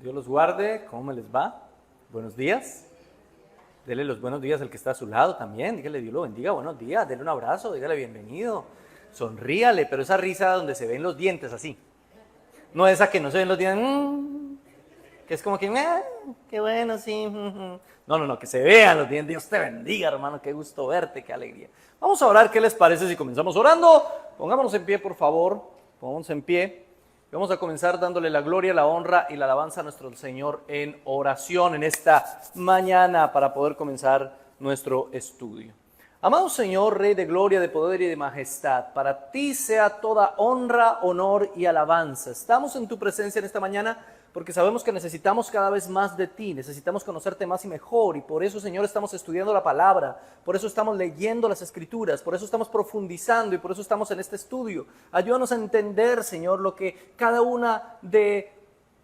Dios los guarde. ¿Cómo me les va? Buenos días. Dele los buenos días al que está a su lado también. Dígale, Dios lo bendiga, buenos días. Dele un abrazo, dígale bienvenido. Sonríale, pero esa risa donde se ven los dientes así. No esa que no se ven los dientes, que es como que, qué bueno, sí. No, que se vean los dientes. Dios te bendiga, hermano, qué gusto verte, qué alegría. Vamos a orar, ¿qué les parece si comenzamos orando? Pongámonos en pie, por favor. Pongámonos en pie. Vamos a comenzar dándole la gloria, la honra y la alabanza a nuestro Señor en oración en esta mañana para poder comenzar nuestro estudio. Amado Señor, Rey de gloria, de poder y de majestad, para ti sea toda honra, honor y alabanza. Estamos en tu presencia en esta mañana porque sabemos que necesitamos cada vez más de ti, necesitamos conocerte más y mejor, y por eso, Señor, estamos estudiando la palabra, por eso estamos leyendo las Escrituras, por eso estamos profundizando y por eso estamos en este estudio. Ayúdanos a entender, Señor, lo que cada una de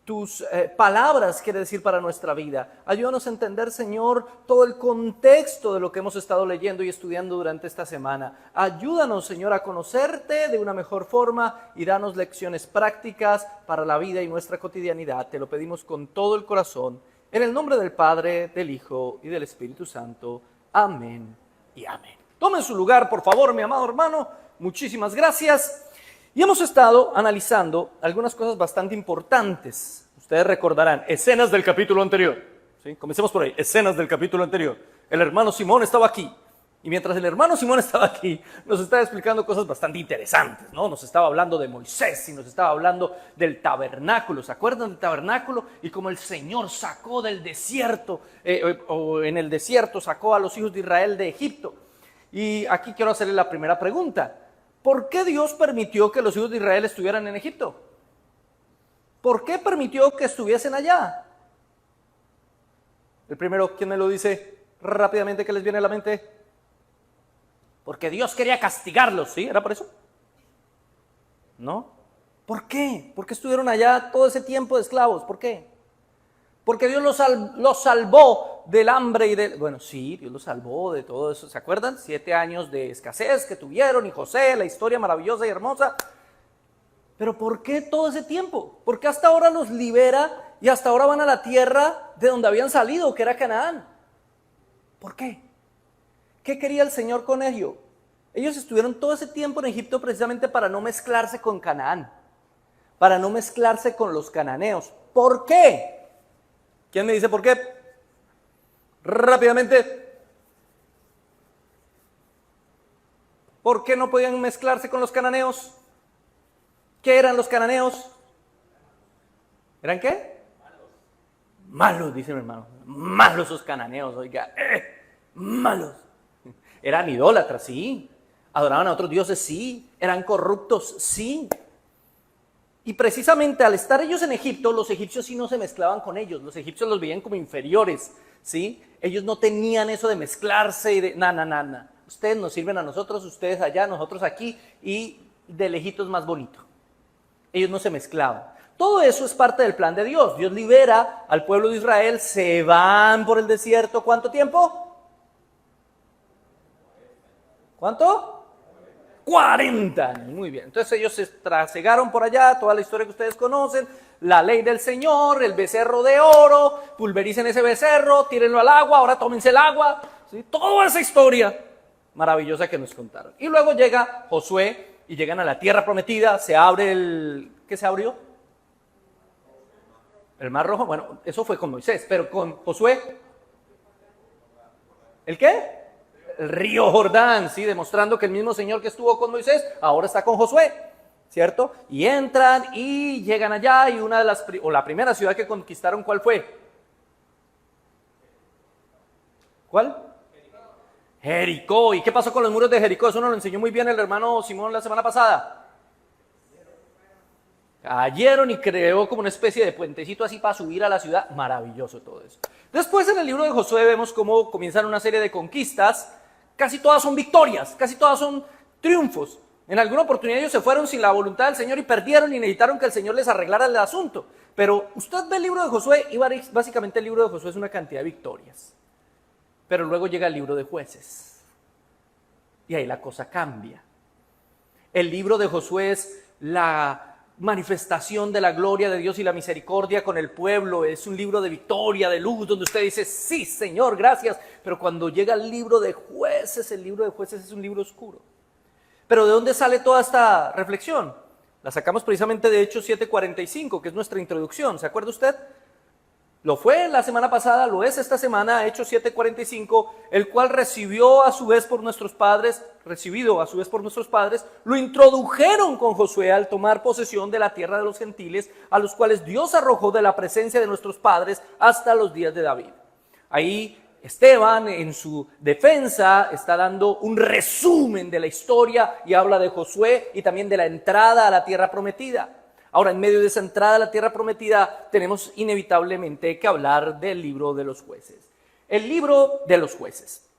tus palabras quiere decir para nuestra vida. Ayúdanos a entender, Señor, todo el contexto de lo que hemos estado leyendo y estudiando durante esta semana. Ayúdanos, Señor, a conocerte de una mejor forma y danos lecciones prácticas para la vida y nuestra cotidianidad. Te lo pedimos con todo el corazón, en el nombre del Padre, del Hijo y del Espíritu Santo. Amén y amén. Tomen su lugar, por favor, mi amado hermano. Muchísimas gracias. Y hemos estado analizando algunas cosas bastante importantes. Ustedes recordarán, escenas del capítulo anterior. ¿Sí? Comencemos por ahí, escenas del capítulo anterior. El hermano Simón estaba aquí. Y mientras el hermano Simón estaba aquí, nos estaba explicando cosas bastante interesantes, ¿no? Nos estaba hablando de Moisés y nos estaba hablando del tabernáculo. ¿Se acuerdan del tabernáculo? Y cómo el Señor sacó del desierto, o en el desierto sacó a los hijos de Israel de Egipto. Y aquí quiero hacerle la primera pregunta. ¿Por qué Dios permitió que los hijos de Israel estuvieran en Egipto? ¿Por qué permitió que estuviesen allá? El primero, ¿quién me lo dice rápidamente que les viene a la mente? Porque Dios quería castigarlos, ¿sí? ¿Era por eso? ¿No? ¿Por qué? ¿Por qué estuvieron allá todo ese tiempo de esclavos? ¿Por qué? Porque Dios los salvó del hambre y de... Bueno, sí, Dios los salvó de todo eso. ¿Se acuerdan? 7 años de escasez que tuvieron y José, la historia maravillosa y hermosa. Pero ¿por qué todo ese tiempo? ¿Por qué hasta ahora los libera y hasta ahora van a la tierra de donde habían salido, que era Canaán? ¿Por qué? ¿Qué quería el Señor con ellos? Ellos estuvieron todo ese tiempo en Egipto precisamente para no mezclarse con Canaán, para no mezclarse con los cananeos. ¿Por qué? ¿Quién me dice por qué? Rápidamente. ¿Por qué no podían mezclarse con los cananeos? ¿Qué eran los cananeos? ¿Eran qué? Malos, dice mi hermano. Malos esos cananeos, oiga. Malos. Eran idólatras, sí. Adoraban a otros dioses, sí. Eran corruptos, sí. Y precisamente al estar ellos en Egipto, los egipcios sí no se mezclaban con ellos. Los egipcios los veían como inferiores, ¿sí? Ellos no tenían eso de mezclarse y de... Na. Ustedes nos sirven a nosotros, ustedes allá, nosotros aquí, y de lejitos más bonito. Ellos no se mezclaban. Todo eso es parte del plan de Dios. Dios libera al pueblo de Israel, se van por el desierto. ¿Cuánto tiempo? ¿Cuánto? 40 años, muy bien. Entonces ellos se trasegaron por allá, toda la historia que ustedes conocen, la ley del Señor, el becerro de oro, pulvericen ese becerro, tírenlo al agua, ahora tómense el agua, ¿sí? Toda esa historia maravillosa que nos contaron. Y luego llega Josué y llegan a la tierra prometida, se abre el... ¿Qué se abrió? El Mar Rojo. Bueno, eso fue con Moisés, pero con Josué, ¿el qué? El río Jordán, ¿sí? Demostrando que el mismo Señor que estuvo con Moisés, ahora está con Josué, ¿cierto? Y entran y llegan allá y una de las, o la primera ciudad que conquistaron, ¿cuál fue? ¿Cuál? Jericó. ¿Y qué pasó con los muros de Jericó? Eso nos lo enseñó muy bien el hermano Simón la semana pasada. Cayeron y creó como una especie de puentecito así para subir a la ciudad. Maravilloso todo eso. Después en el libro de Josué vemos cómo comienzan una serie de conquistas. Casi todas son victorias, casi todas son triunfos. En alguna oportunidad ellos se fueron sin la voluntad del Señor y perdieron y necesitaron que el Señor les arreglara el asunto. Pero usted ve el libro de Josué y básicamente el libro de Josué es una cantidad de victorias. Pero luego llega el libro de Jueces. Y ahí la cosa cambia. El libro de Josué es la manifestación de la gloria de Dios y la misericordia con el pueblo. Es un libro de victoria, de luz, donde usted dice, sí, Señor, gracias. Pero cuando llega el libro de Jueces, el libro de Jueces es un libro oscuro. Pero ¿de dónde sale toda esta reflexión? La sacamos precisamente de Hechos 7:45, que es nuestra introducción. ¿Se acuerda usted? Lo fue la semana pasada, lo es esta semana, Hechos 7:45, el cual recibido a su vez por nuestros padres, lo introdujeron con Josué al tomar posesión de la tierra de los gentiles, a los cuales Dios arrojó de la presencia de nuestros padres hasta los días de David. Ahí Esteban, en su defensa, está dando un resumen de la historia y habla de Josué y también de la entrada a la tierra prometida. Ahora, en medio de esa entrada a la tierra prometida, tenemos inevitablemente que hablar del libro de los jueces. El libro de los jueces.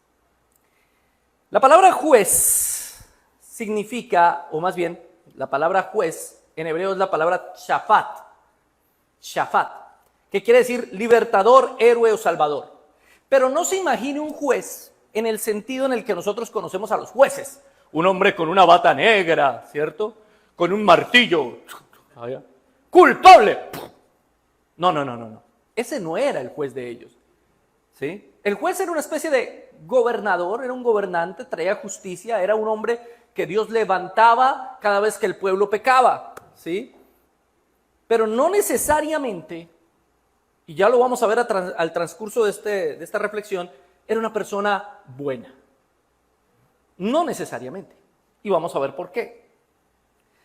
La palabra juez significa, o más bien, la palabra juez en hebreo es la palabra shafat. Shafat, que quiere decir libertador, héroe o salvador. Pero no se imagine un juez en el sentido en el que nosotros conocemos a los jueces. Un hombre con una bata negra, ¿cierto? Con un martillo. ¡Culpable! No. Ese no era el juez de ellos. ¿Sí? El juez era una especie de gobernador, era un gobernante, traía justicia, era un hombre que Dios levantaba cada vez que el pueblo pecaba. ¿Sí? Pero no necesariamente, y ya lo vamos a ver al transcurso de esta reflexión, era una persona buena. No necesariamente. Y vamos a ver por qué.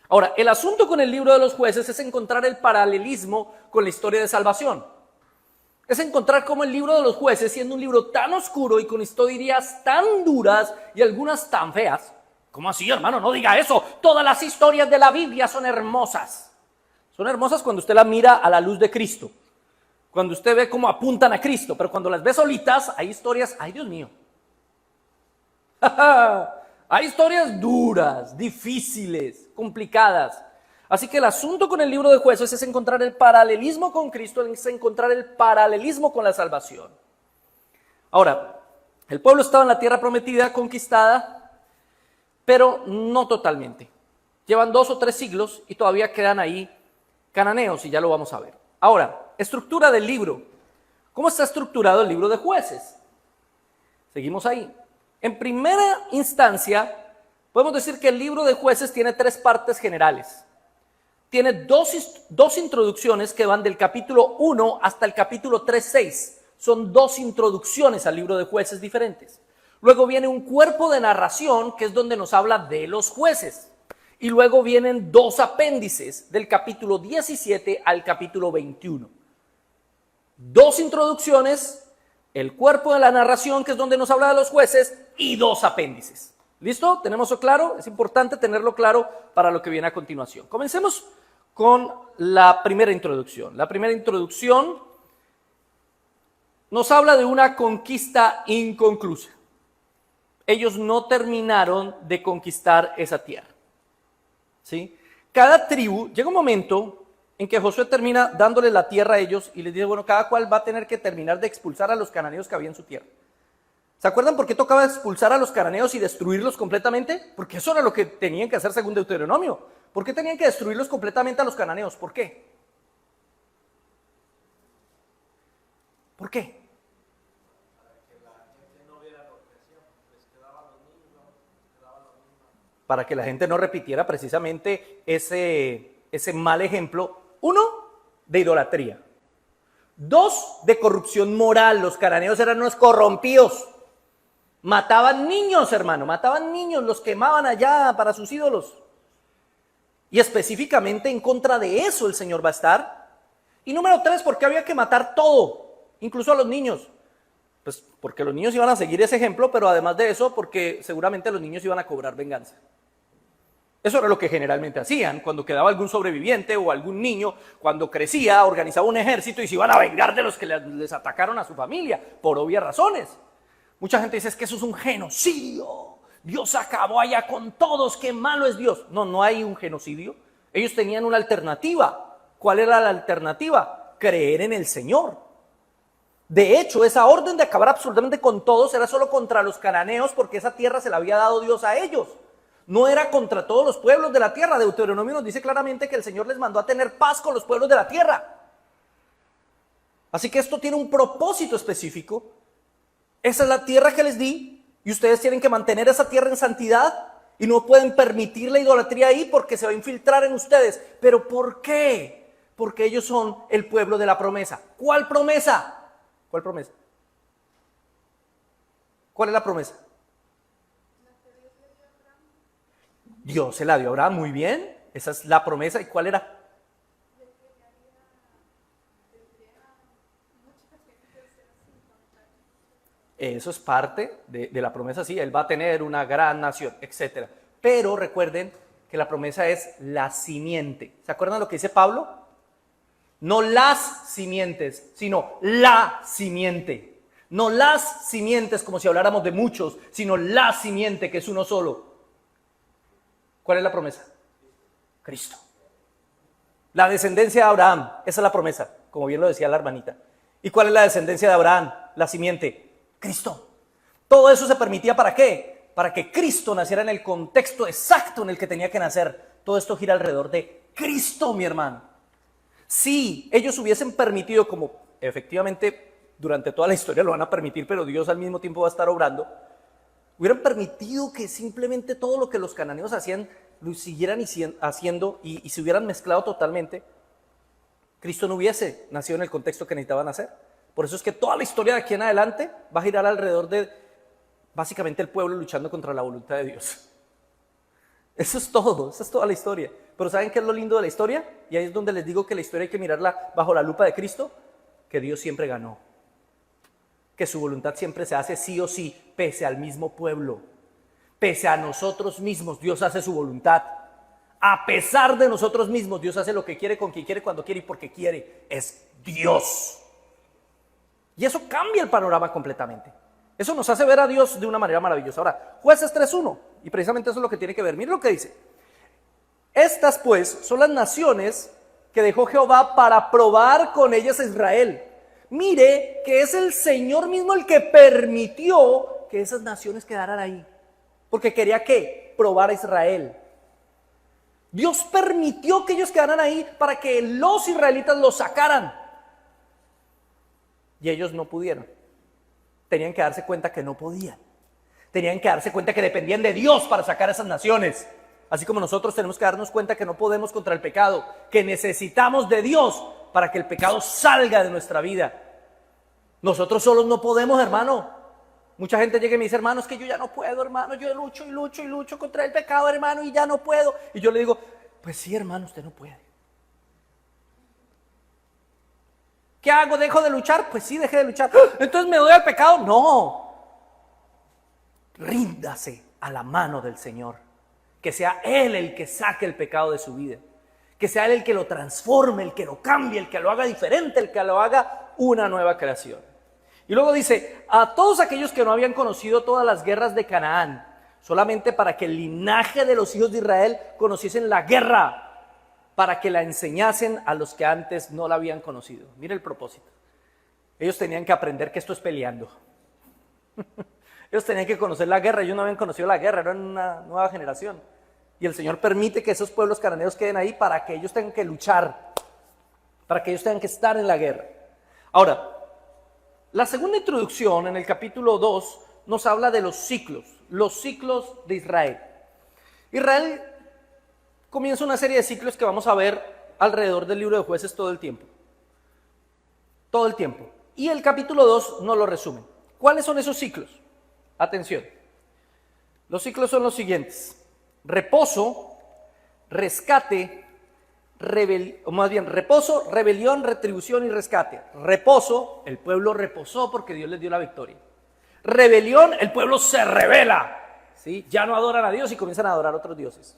Ahora, el asunto con el libro de los jueces es encontrar el paralelismo con la historia de salvación. Es encontrar cómo el libro de los jueces, siendo un libro tan oscuro y con historias tan duras y algunas tan feas. ¿Cómo así, hermano? No diga eso. Todas las historias de la Biblia son hermosas. Son hermosas cuando usted las mira a la luz de Cristo. Cuando usted ve cómo apuntan a Cristo. Pero cuando las ve solitas, hay historias, ¡ay, Dios mío! Hay historias duras, difíciles, complicadas. Así que el asunto con el libro de Jueces es encontrar el paralelismo con Cristo, es encontrar el paralelismo con la salvación. Ahora, el pueblo estaba en la tierra prometida, conquistada, pero no totalmente. Llevan 2 o 3 siglos y todavía quedan ahí cananeos, y ya lo vamos a ver. Ahora, estructura del libro. ¿Cómo está estructurado el libro de Jueces? Seguimos ahí. En primera instancia, podemos decir que el libro de Jueces tiene 3 partes generales. Tiene dos introducciones que van del capítulo 1 hasta el capítulo 3:6. Son 2 introducciones al libro de Jueces diferentes. Luego viene un cuerpo de narración que es donde nos habla de los jueces. Y luego vienen 2 apéndices del capítulo 17 al capítulo 21. 2 introducciones, el cuerpo de la narración que es donde nos habla de los jueces y 2 apéndices. ¿Listo? ¿Tenemos eso claro? Es importante tenerlo claro para lo que viene a continuación. Comencemos con la primera introducción. La primera introducción nos habla de una conquista inconclusa. Ellos no terminaron de conquistar esa tierra. ¿Sí? Cada tribu, llega un momento en que Josué termina dándole la tierra a ellos y les dice, bueno, cada cual va a tener que terminar de expulsar a los cananeos que había en su tierra. ¿Se acuerdan por qué tocaba expulsar a los cananeos y destruirlos completamente? Porque eso era lo que tenían que hacer según Deuteronomio. ¿Por qué tenían que destruirlos completamente a los cananeos? ¿Por qué? ¿Por qué? Para que la gente no repitiera precisamente ese mal ejemplo. 1, de idolatría. 2, de corrupción moral. Los cananeos eran unos corrompidos. Mataban niños, hermano, mataban niños, los quemaban allá para sus ídolos. Y específicamente en contra de eso el Señor va a estar. Y número 3, porque había que matar todo, incluso a los niños. Pues porque los niños iban a seguir ese ejemplo, pero además de eso, porque seguramente los niños iban a cobrar venganza. Eso era lo que generalmente hacían, cuando quedaba algún sobreviviente o algún niño, cuando crecía, organizaba un ejército y se iban a vengar de los que les atacaron a su familia, por obvias razones. Mucha gente dice, es que eso es un genocidio, Dios acabó allá con todos, qué malo es Dios. No, no hay un genocidio. Ellos tenían una alternativa. ¿Cuál era la alternativa? Creer en el Señor. De hecho, esa orden de acabar absolutamente con todos era solo contra los cananeos, porque esa tierra se la había dado Dios a ellos. No era contra todos los pueblos de la tierra. Deuteronomio nos dice claramente que el Señor les mandó a tener paz con los pueblos de la tierra. Así que esto tiene un propósito específico. Esa es la tierra que les di y ustedes tienen que mantener esa tierra en santidad y no pueden permitir la idolatría ahí porque se va a infiltrar en ustedes. ¿Pero por qué? Porque ellos son el pueblo de la promesa. ¿Cuál promesa? ¿Cuál promesa? ¿Cuál es la promesa? Dios se la dio a Abraham, muy bien. Esa es la promesa. ¿Y cuál era? Eso es parte de la promesa, sí. Él va a tener una gran nación, etc. Pero recuerden que la promesa es la simiente. ¿Se acuerdan lo que dice Pablo? No las simientes, sino la simiente. No las simientes como si habláramos de muchos, sino la simiente que es uno solo. ¿Cuál es la promesa? Cristo. La descendencia de Abraham, esa es la promesa, como bien lo decía la hermanita. ¿Y cuál es la descendencia de Abraham? La simiente, Cristo. Todo eso se permitía ¿para qué? Para que Cristo naciera en el contexto exacto en el que tenía que nacer. Todo esto gira alrededor de Cristo, mi hermano. Si ellos hubiesen permitido, como efectivamente durante toda la historia lo van a permitir, pero Dios al mismo tiempo va a estar obrando, hubieran permitido que simplemente todo lo que los cananeos hacían lo siguieran haciendo y se hubieran mezclado totalmente, Cristo no hubiese nacido en el contexto que necesitaban hacer. Por eso es que toda la historia de aquí en adelante va a girar alrededor de básicamente el pueblo luchando contra la voluntad de Dios. Eso es todo, esa es toda la historia. Pero ¿saben qué es lo lindo de la historia? Y ahí es donde les digo que la historia hay que mirarla bajo la lupa de Cristo, que Dios siempre ganó. Que su voluntad siempre se hace sí o sí, pese al mismo pueblo. Pese a nosotros mismos, Dios hace su voluntad. A pesar de nosotros mismos, Dios hace lo que quiere, con quien quiere, cuando quiere y porque quiere. Es Dios. Y eso cambia el panorama completamente. Eso nos hace ver a Dios de una manera maravillosa. Ahora, Jueces 3:1, y precisamente eso es lo que tiene que ver. Miren lo que dice. Estas pues son las naciones que dejó Jehová para probar con ellas a Israel. Mire que es el Señor mismo el que permitió que esas naciones quedaran ahí. Porque quería ¿qué? Probar a Israel. Dios permitió que ellos quedaran ahí para que los israelitas los sacaran. Y ellos no pudieron. Tenían que darse cuenta que no podían. Tenían que darse cuenta que dependían de Dios para sacar a esas naciones. Así como nosotros tenemos que darnos cuenta que no podemos contra el pecado, que necesitamos de Dios para que el pecado salga de nuestra vida. Nosotros solos no podemos, hermano. Mucha gente llega y me dice, hermano, es que yo ya no puedo, hermano. Yo lucho y lucho y lucho contra el pecado, hermano, y ya no puedo. Y yo le digo, pues sí, hermano, usted no puede. ¿Qué hago? ¿Dejo de luchar? Pues sí, dejé de luchar. Entonces me doy al pecado. No. Ríndase a la mano del Señor. Que sea Él el que saque el pecado de su vida. Que sea Él el que lo transforme, el que lo cambie, el que lo haga diferente, el que lo haga una nueva creación. Y luego dice, a todos aquellos que no habían conocido todas las guerras de Canaán, solamente para que el linaje de los hijos de Israel conociesen la guerra, para que la enseñasen a los que antes no la habían conocido. Mire el propósito. Ellos tenían que aprender que esto es peleando. Ellos tenían que conocer la guerra. Ellos no habían conocido la guerra, eran una nueva generación. Y el Señor permite que esos pueblos cananeos queden ahí para que ellos tengan que luchar, para que ellos tengan que estar en la guerra. Ahora, la segunda introducción en el capítulo 2 nos habla de los ciclos de Israel. Israel comienza una serie de ciclos que vamos a ver alrededor del libro de Jueces todo el tiempo. Todo el tiempo. Y el capítulo 2 nos lo resume. ¿Cuáles son esos ciclos? Atención. Los ciclos son los siguientes. Reposo, rescate, reposo, rebelión, retribución y rescate. Reposo, el pueblo reposó porque Dios les dio la victoria. Rebelión, el pueblo se rebela, ¿sí? Ya no adoran a Dios y comienzan a adorar a otros dioses.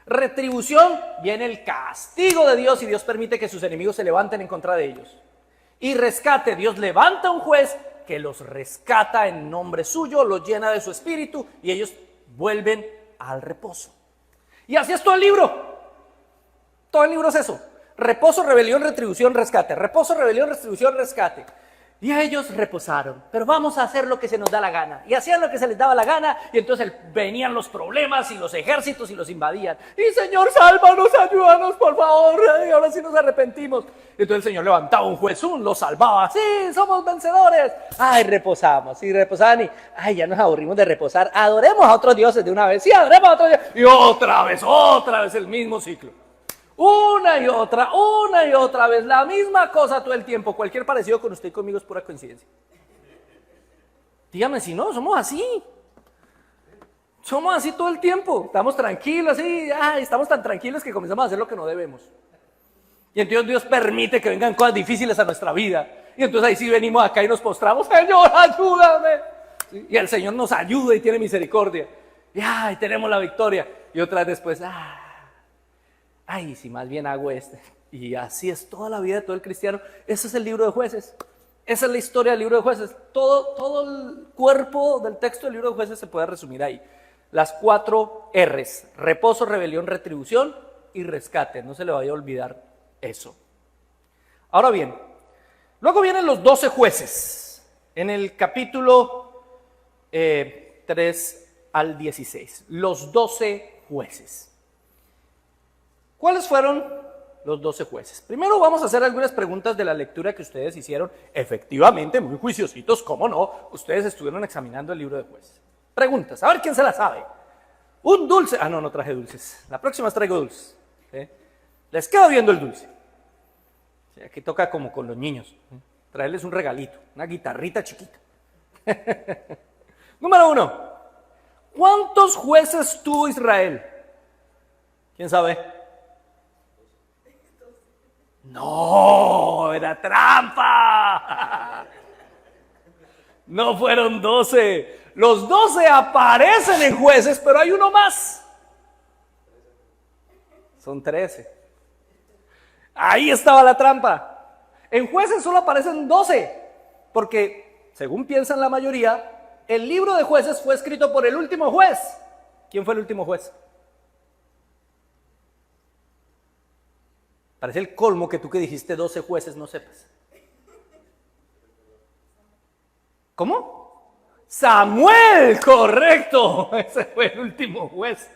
Retribución, viene el castigo de Dios y Dios permite que sus enemigos se levanten en contra de ellos. Y rescate, Dios levanta un juez que los rescata en nombre suyo, los llena de su espíritu y ellos vuelven al reposo. Y así es todo el libro. Todo el libro es eso. Reposo, rebelión, retribución, rescate. Reposo, rebelión, retribución, rescate. Y ellos reposaron, pero vamos a hacer lo que se nos da la gana. Y hacían lo que se les daba la gana, y entonces venían los problemas y los ejércitos y los invadían. Y Señor, sálvanos, ayúdanos, por favor, y ahora sí nos arrepentimos. Y entonces el Señor levantaba un juez, los salvaba. Sí, somos vencedores. Ay, reposamos, y reposaban y, ay, ya nos aburrimos de reposar. Adoremos a otros dioses de una vez. Sí, adoremos a otros dioses. Y otra vez el mismo ciclo. Una y otra vez, la misma cosa todo el tiempo. Cualquier parecido con usted y conmigo es pura coincidencia. Dígame si no, somos así. Somos así todo el tiempo. Estamos tranquilos, sí, estamos tan tranquilos que comenzamos a hacer lo que no debemos. Y entonces Dios permite que vengan cosas difíciles a nuestra vida. Y entonces ahí sí venimos acá y nos postramos, Señor, ayúdame. ¿Sí? Y el Señor nos ayuda y tiene misericordia. Y tenemos la victoria. Y otra vez después, si más bien hago Y así es toda la vida de todo el cristiano. Ese es el libro de Jueces. Esa es la historia del libro de Jueces. Todo el cuerpo del texto del libro de Jueces se puede resumir ahí. Las 4 R's: reposo, rebelión, retribución y rescate. No se le vaya a olvidar eso. Ahora bien, luego vienen los 12 jueces. En el capítulo 3 al 16. Los 12 jueces. ¿Cuáles fueron los 12 jueces? Primero vamos a hacer algunas preguntas de la lectura que ustedes hicieron. Efectivamente, muy juiciositos, ¿cómo no? Ustedes estuvieron examinando el libro de Jueces. Preguntas, a ver quién se la sabe. Un dulce. No traje dulces. La próxima vez traigo dulces. Les quedo viendo el dulce. Aquí toca como con los niños. Traerles un regalito, una guitarrita chiquita. Número 1. ¿Cuántos jueces tuvo Israel? ¿Quién sabe? No, era trampa. No fueron 12. Los 12 aparecen en Jueces, pero hay uno más. Son 13. Ahí estaba la trampa. En Jueces solo aparecen 12, porque, según piensan la mayoría, el libro de Jueces fue escrito por el último juez. ¿Quién fue el último juez? Parece el colmo que tú que dijiste 12 jueces no sepas. ¿Cómo? Samuel, correcto. Ese fue el último juez.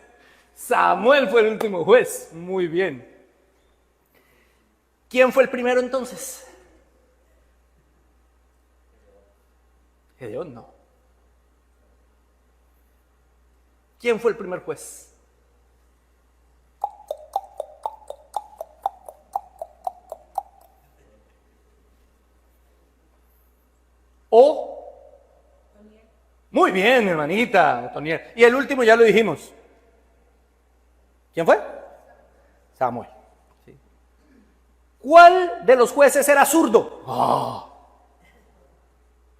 Samuel fue el último juez. Muy bien. ¿Quién fue el primero entonces? Gedeón, no. ¿Quién fue el primer juez? Muy bien, mi hermanita, Otoniel. Y el último ya lo dijimos. ¿Quién fue? Samuel. ¿Sí? ¿Cuál de los jueces era zurdo?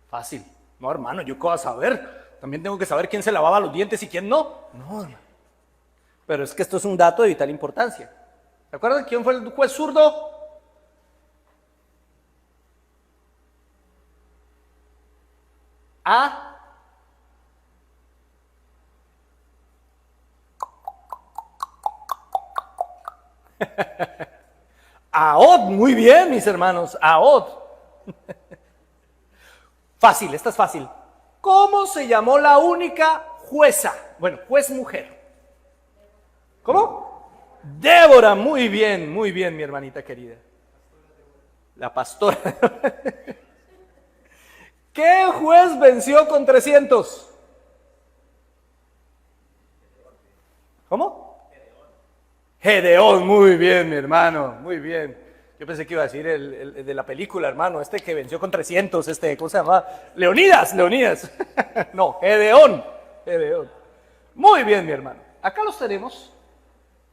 Fácil. No, hermano, ¿yo qué voy a saber? También tengo que saber quién se lavaba los dientes y quién no. No, hermano. Pero es que esto es un dato de vital importancia. ¿Se acuerdan quién fue el juez zurdo? Ahod, muy bien, mis hermanos, Ahod. Fácil, esta es fácil. ¿Cómo se llamó la única jueza? Bueno, juez mujer. ¿Cómo? Débora, muy bien, mi hermanita querida. La pastora. ¿Qué juez venció con 300? ¿Cómo? Gedeón, muy bien, mi hermano, muy bien. Yo pensé que iba a decir el de la película, hermano, que venció con 300, ¿cómo se llama? Leonidas. No, Gedeón. Muy bien, mi hermano. Acá los tenemos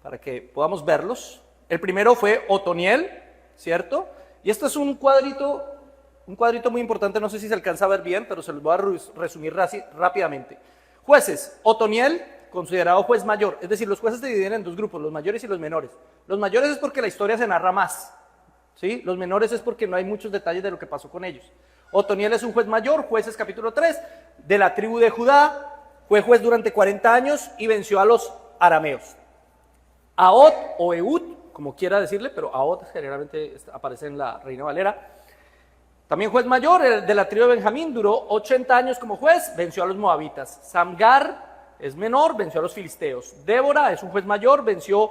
para que podamos verlos. El primero fue Otoniel, ¿cierto? Y este es un cuadrito muy importante, no sé si se alcanza a ver bien, pero se los voy a resumir rápidamente. Jueces, Otoniel, considerado juez mayor, es decir, los jueces se dividen en dos grupos, los mayores y los menores. Los mayores es porque la historia se narra más, ¿sí? Los menores es porque no hay muchos detalles de lo que pasó con ellos. Otoniel es un juez mayor, Jueces capítulo 3, de la tribu de Judá, fue juez durante 40 años y venció a los arameos. Ahod o Ehud, como quiera decirle, pero Ahod generalmente aparece en la Reina Valera, También juez mayor de la tribu de Benjamín, duró 80 años como juez, venció a los moabitas. Samgar es menor, venció a los filisteos. Débora es un juez mayor, venció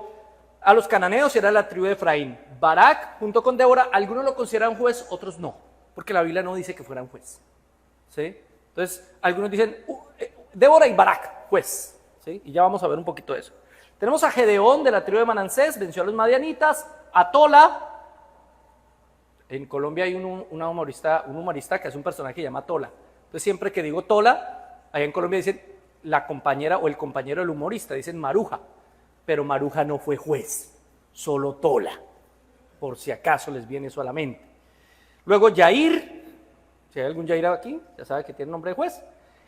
a los cananeos, era la tribu de Efraín. Barak, junto con Débora, algunos lo consideran juez, otros no, porque la Biblia no dice que fueran juez. ¿Sí? Entonces, algunos dicen, Débora y Barak, juez. ¿Sí? Y ya vamos a ver un poquito de eso. Tenemos a Gedeón de la tribu de Manasés, venció a los madianitas. A Tola, en Colombia hay un humorista que es un personaje que se llama Tola. Entonces siempre que digo Tola, allá en Colombia dicen la compañera o el compañero del humorista, dicen Maruja. Pero Maruja no fue juez, solo Tola, por si acaso les viene eso a la mente. Luego Yair, si hay algún Yair aquí, ya sabe que tiene nombre de juez.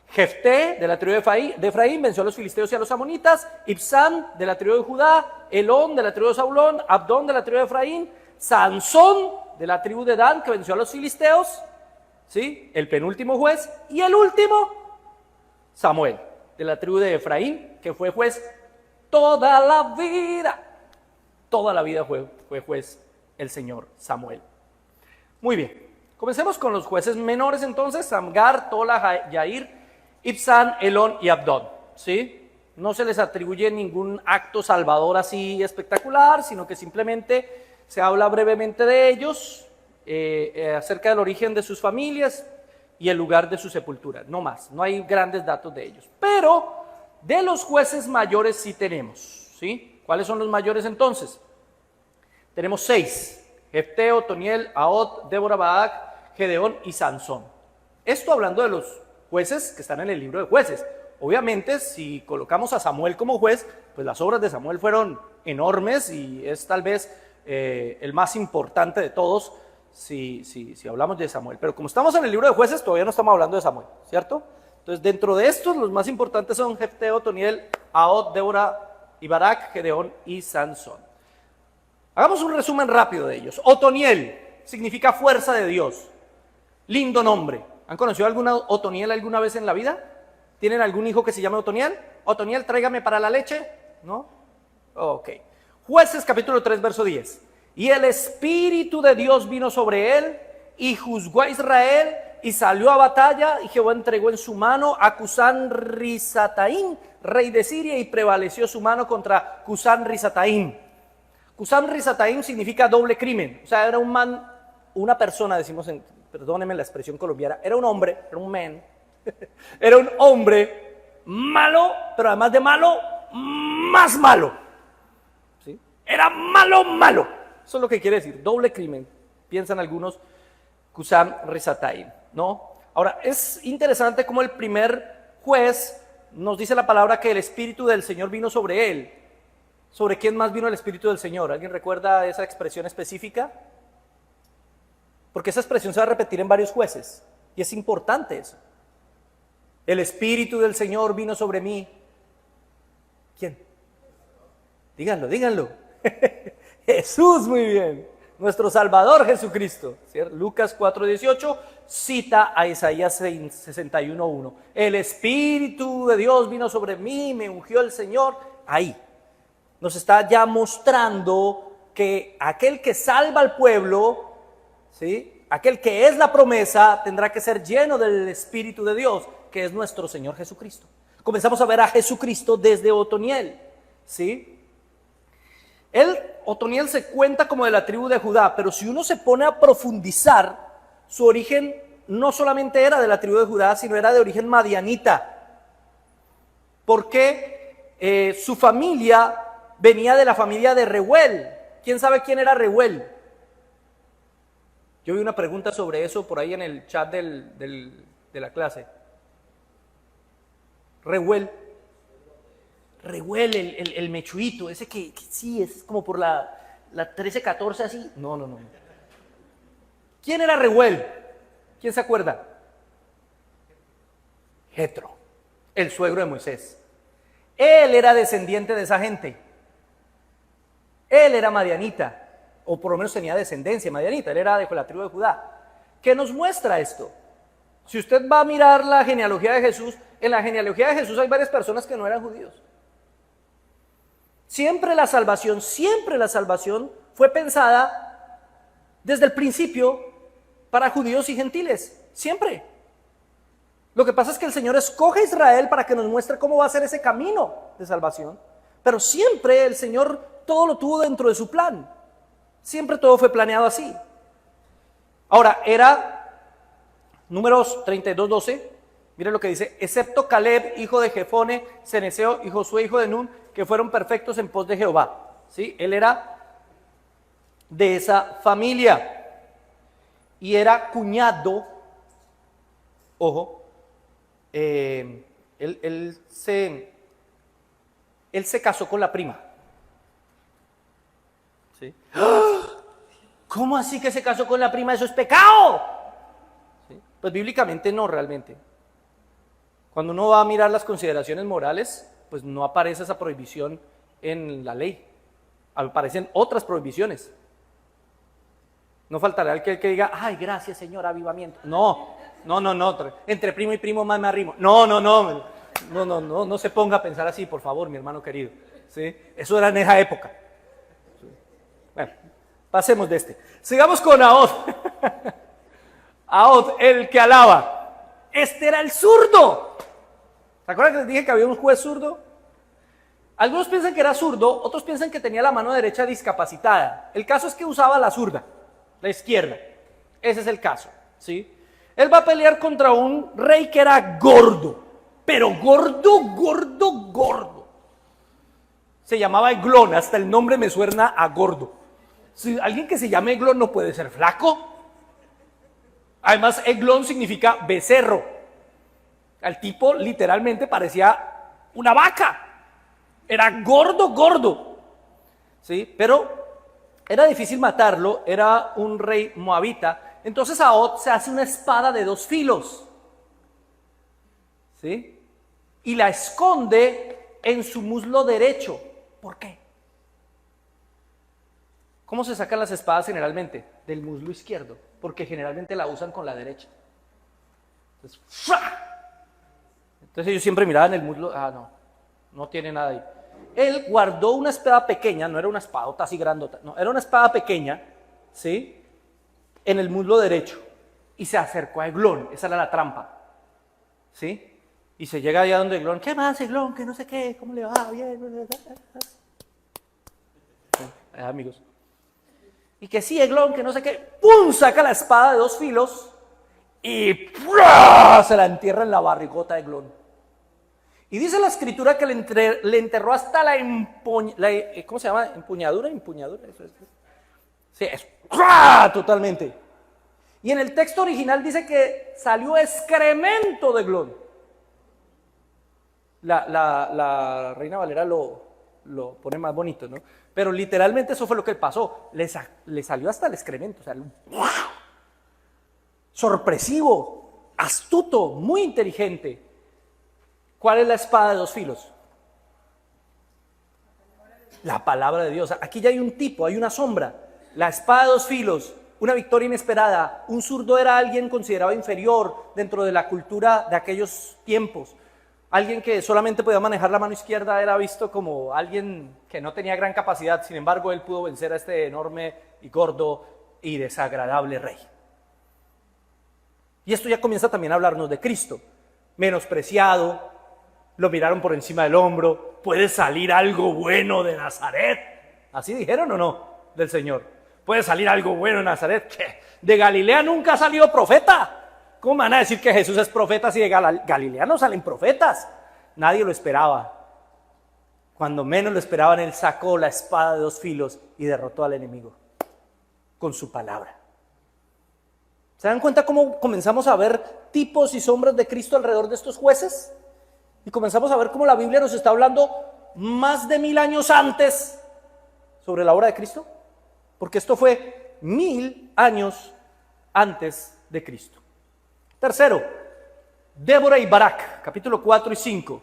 Jefté, de la tribu de Efraín, venció a los filisteos y a los amonitas. Ibsán, de la tribu de Judá. Elón, de la tribu de Saulón. Abdón, de la tribu de Efraín. Sansón, de la tribu de Dan, que venció a los filisteos. ¿Sí? El penúltimo juez. Y el último, Samuel, de la tribu de Efraín, que fue juez toda la vida. Toda la vida fue juez el señor Samuel. Muy bien. Comencemos con los jueces menores entonces. Samgar, Tola, Yair, Ibsán, Elón y Abdón, ¿sí? No se les atribuye ningún acto salvador así espectacular, sino que simplemente se habla brevemente de ellos, acerca del origen de sus familias y el lugar de su sepultura, no más, no hay grandes datos de ellos. Pero de los jueces mayores sí tenemos, ¿sí? ¿Cuáles son los mayores entonces? Tenemos 6, Jefté, Otoniel, Ahod, Débora, Barak, Gedeón y Sansón. Esto hablando de los jueces que están en el libro de jueces. Obviamente, si colocamos a Samuel como juez, pues las obras de Samuel fueron enormes y es tal vez el más importante de todos si hablamos de Samuel. Pero como estamos en el libro de jueces, todavía no estamos hablando de Samuel, ¿cierto? Entonces, dentro de estos, los más importantes son Jefté, Otoniel, Ahod, Débora y Barak, Gedeón y Sansón. Hagamos un resumen rápido de ellos. Otoniel significa fuerza de Dios. Lindo nombre. ¿Han conocido alguna Otoniel alguna vez en la vida? ¿Tienen algún hijo que se llame Otoniel? Otoniel, tráigame para la leche. ¿No? Ok. Jueces capítulo 3, verso 10. Y el Espíritu de Dios vino sobre él y juzgó a Israel y salió a batalla y Jehová entregó en su mano a Cusán Risataim, rey de Siria, y prevaleció su mano contra Cusán Risataim. Cusán Risataim significa doble crimen. O sea, era una persona, decimos perdónenme la expresión colombiana, era un hombre, era un man, era un hombre malo, pero además de malo, más malo. ¿Sí? Era malo. Eso es lo que quiere decir, doble crimen, piensan algunos, Cusán Risataim, ¿no? Ahora, es interesante cómo el primer juez nos dice la palabra que el Espíritu del Señor vino sobre él. ¿Sobre quién más vino el Espíritu del Señor? ¿Alguien recuerda esa expresión específica? Porque esa expresión se va a repetir en varios jueces, y es importante eso. El Espíritu del Señor vino sobre mí. ¿Quién? Díganlo. Jesús, muy bien. Nuestro Salvador Jesucristo. ¿Cierto? Lucas 4:18 cita a Isaías 61:1. El Espíritu de Dios vino sobre mí, me ungió el Señor. Ahí nos está ya mostrando que aquel que salva al pueblo, ¿sí? Aquel que es la promesa tendrá que ser lleno del Espíritu de Dios, que es nuestro Señor Jesucristo. Comenzamos a ver a Jesucristo desde Otoniel, ¿sí? Otoniel se cuenta como de la tribu de Judá, pero si uno se pone a profundizar, su origen no solamente era de la tribu de Judá, sino era de origen madianita, porque su familia venía de la familia de Reuel. ¿Quién sabe quién era Reuel? Yo vi una pregunta sobre eso por ahí en el chat de la clase. Reuel, el mechuito, ese que sí es como por la 13-14 así. No. ¿Quién era Reuel? ¿Quién se acuerda? Jetro, el suegro de Moisés. Él era descendiente de esa gente. Él era madianita, o por lo menos tenía descendencia madianita. Él era de la tribu de Judá. ¿Qué nos muestra esto? Si usted va a mirar la genealogía de Jesús, en la genealogía de Jesús hay varias personas que no eran judíos. Siempre la salvación fue pensada desde el principio para judíos y gentiles, siempre. Lo que pasa es que el Señor escoge a Israel para que nos muestre cómo va a ser ese camino de salvación, pero siempre el Señor todo lo tuvo dentro de su plan, siempre todo fue planeado así. Ahora, era Números 32:12, mire lo que dice: excepto Caleb, hijo de Jefone, Ceneseo y Josué, hijo de Nun, que fueron perfectos en pos de Jehová. ¿Sí? Él era de esa familia y era cuñado, ojo, él se casó con la prima. ¿Sí? ¿Cómo así que se casó con la prima? ¡Eso es pecado! ¿Sí? Pues bíblicamente no, realmente. Cuando uno va a mirar las consideraciones morales, pues no aparece esa prohibición en la ley. Aparecen otras prohibiciones. No faltará el que diga: ay, gracias, Señor, avivamiento. No. Entre primo y primo más me arrimo. No se ponga a pensar así, por favor, mi hermano querido. ¿Sí? Eso era en esa época. Bueno, pasemos de este. Sigamos con Ahod. Ahod, el que alaba. Este era el zurdo. ¿Se acuerdan que les dije que había un juez zurdo? Algunos piensan que era zurdo, otros piensan que tenía la mano derecha discapacitada. El caso es que usaba la zurda, la izquierda. Ese es el caso, ¿sí? Él va a pelear contra un rey que era gordo, pero gordo. Se llamaba Eglón, hasta el nombre me suena a gordo. Si alguien que se llame Eglón no puede ser flaco. Además, Eglón significa becerro. El tipo literalmente parecía una vaca. Era gordo. ¿Sí? Pero era difícil matarlo, era un rey moabita. Entonces Ahod se hace una espada de 2 filos. ¿Sí? Y la esconde en su muslo derecho. ¿Por qué? ¿Cómo se sacan las espadas generalmente? Del muslo izquierdo, porque generalmente la usan con la derecha. Entonces, ellos siempre miraban el muslo. No tiene nada ahí. Él guardó una espada pequeña, no era una espadota así grandota, no, era una espada pequeña, ¿sí? En el muslo derecho, y se acercó a Eglón. Esa era la trampa, ¿sí? Y se llega allá donde Eglón: ¿qué más, Eglón? Que no sé qué, ¿cómo le va? Bien. Amigos. Y que sí, Eglón, que no sé qué. ¡Pum! Saca la espada de 2 filos y ¡pua! Se la entierra en la barrigota de Eglón. Y dice la escritura que le enterró hasta ¿cómo se llama? ¿Empuñadura? Eso es. Sí, eso. Totalmente. Y en el texto original dice que salió excremento de Eglón. La Reina Valera lo pone más bonito, ¿no? Pero literalmente eso fue lo que pasó. Le salió hasta el excremento. O sea, sorpresivo, astuto, muy inteligente. ¿Cuál es la espada de 2 filos? La palabra de Dios. Aquí ya hay un tipo, hay una sombra. La espada de 2 filos, una victoria inesperada. Un zurdo era alguien considerado inferior dentro de la cultura de aquellos tiempos. Alguien que solamente podía manejar la mano izquierda era visto como alguien que no tenía gran capacidad. Sin embargo, él pudo vencer a este enorme y gordo y desagradable rey. Y esto ya comienza también a hablarnos de Cristo. Menospreciado, lo miraron por encima del hombro. ¿Puede salir algo bueno de Nazaret? ¿Así dijeron o no del Señor? ¿Puede salir algo bueno de Nazaret? ¿Qué? De Galilea nunca ha salido profeta. ¿Cómo van a decir que Jesús es profeta si de Galilea no salen profetas? Nadie lo esperaba. Cuando menos lo esperaban, él sacó la espada de 2 filos y derrotó al enemigo con su palabra. ¿Se dan cuenta cómo comenzamos a ver tipos y sombras de Cristo alrededor de estos jueces? Y comenzamos a ver cómo la Biblia nos está hablando más de 1000 años antes sobre la obra de Cristo. Porque esto fue 1000 años antes de Cristo. Tercero, Débora y Barak, capítulo 4 y 5,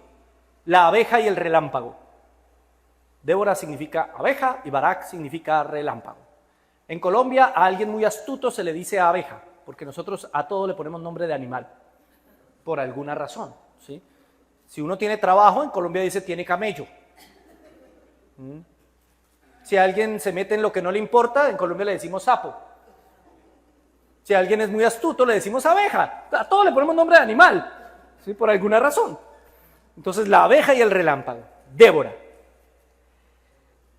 la abeja y el relámpago. Débora significa abeja y Barak significa relámpago. En Colombia a alguien muy astuto se le dice abeja, porque nosotros a todo le ponemos nombre de animal, por alguna razón, ¿sí? Si uno tiene trabajo, en Colombia dice tiene camello. Si alguien se mete en lo que no le importa, en Colombia le decimos sapo. Si alguien es muy astuto, le decimos abeja. A todo le ponemos nombre de animal, ¿sí? Por alguna razón. Entonces, la abeja y el relámpago. Débora.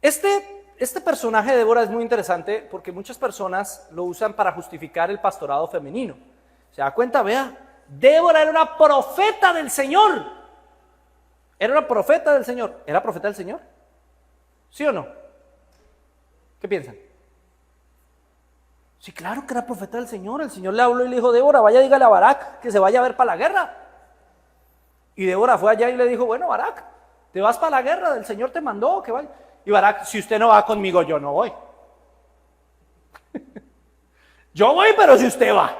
Este personaje de Débora es muy interesante porque muchas personas lo usan para justificar el pastorado femenino. ¿Se da cuenta? Vea, Débora era una profeta del Señor. Era una profeta del Señor. ¿Era profeta del Señor? ¿Sí o no? ¿Qué piensan? Sí, claro que era profeta del Señor. El Señor le habló y le dijo, Débora, vaya, dígale a Barak que se vaya a ver para la guerra. Y Débora fue allá y le dijo, bueno, Barak, te vas para la guerra, el Señor te mandó que vaya. Y Barak, si usted no va conmigo, yo no voy. Yo voy, pero si usted va.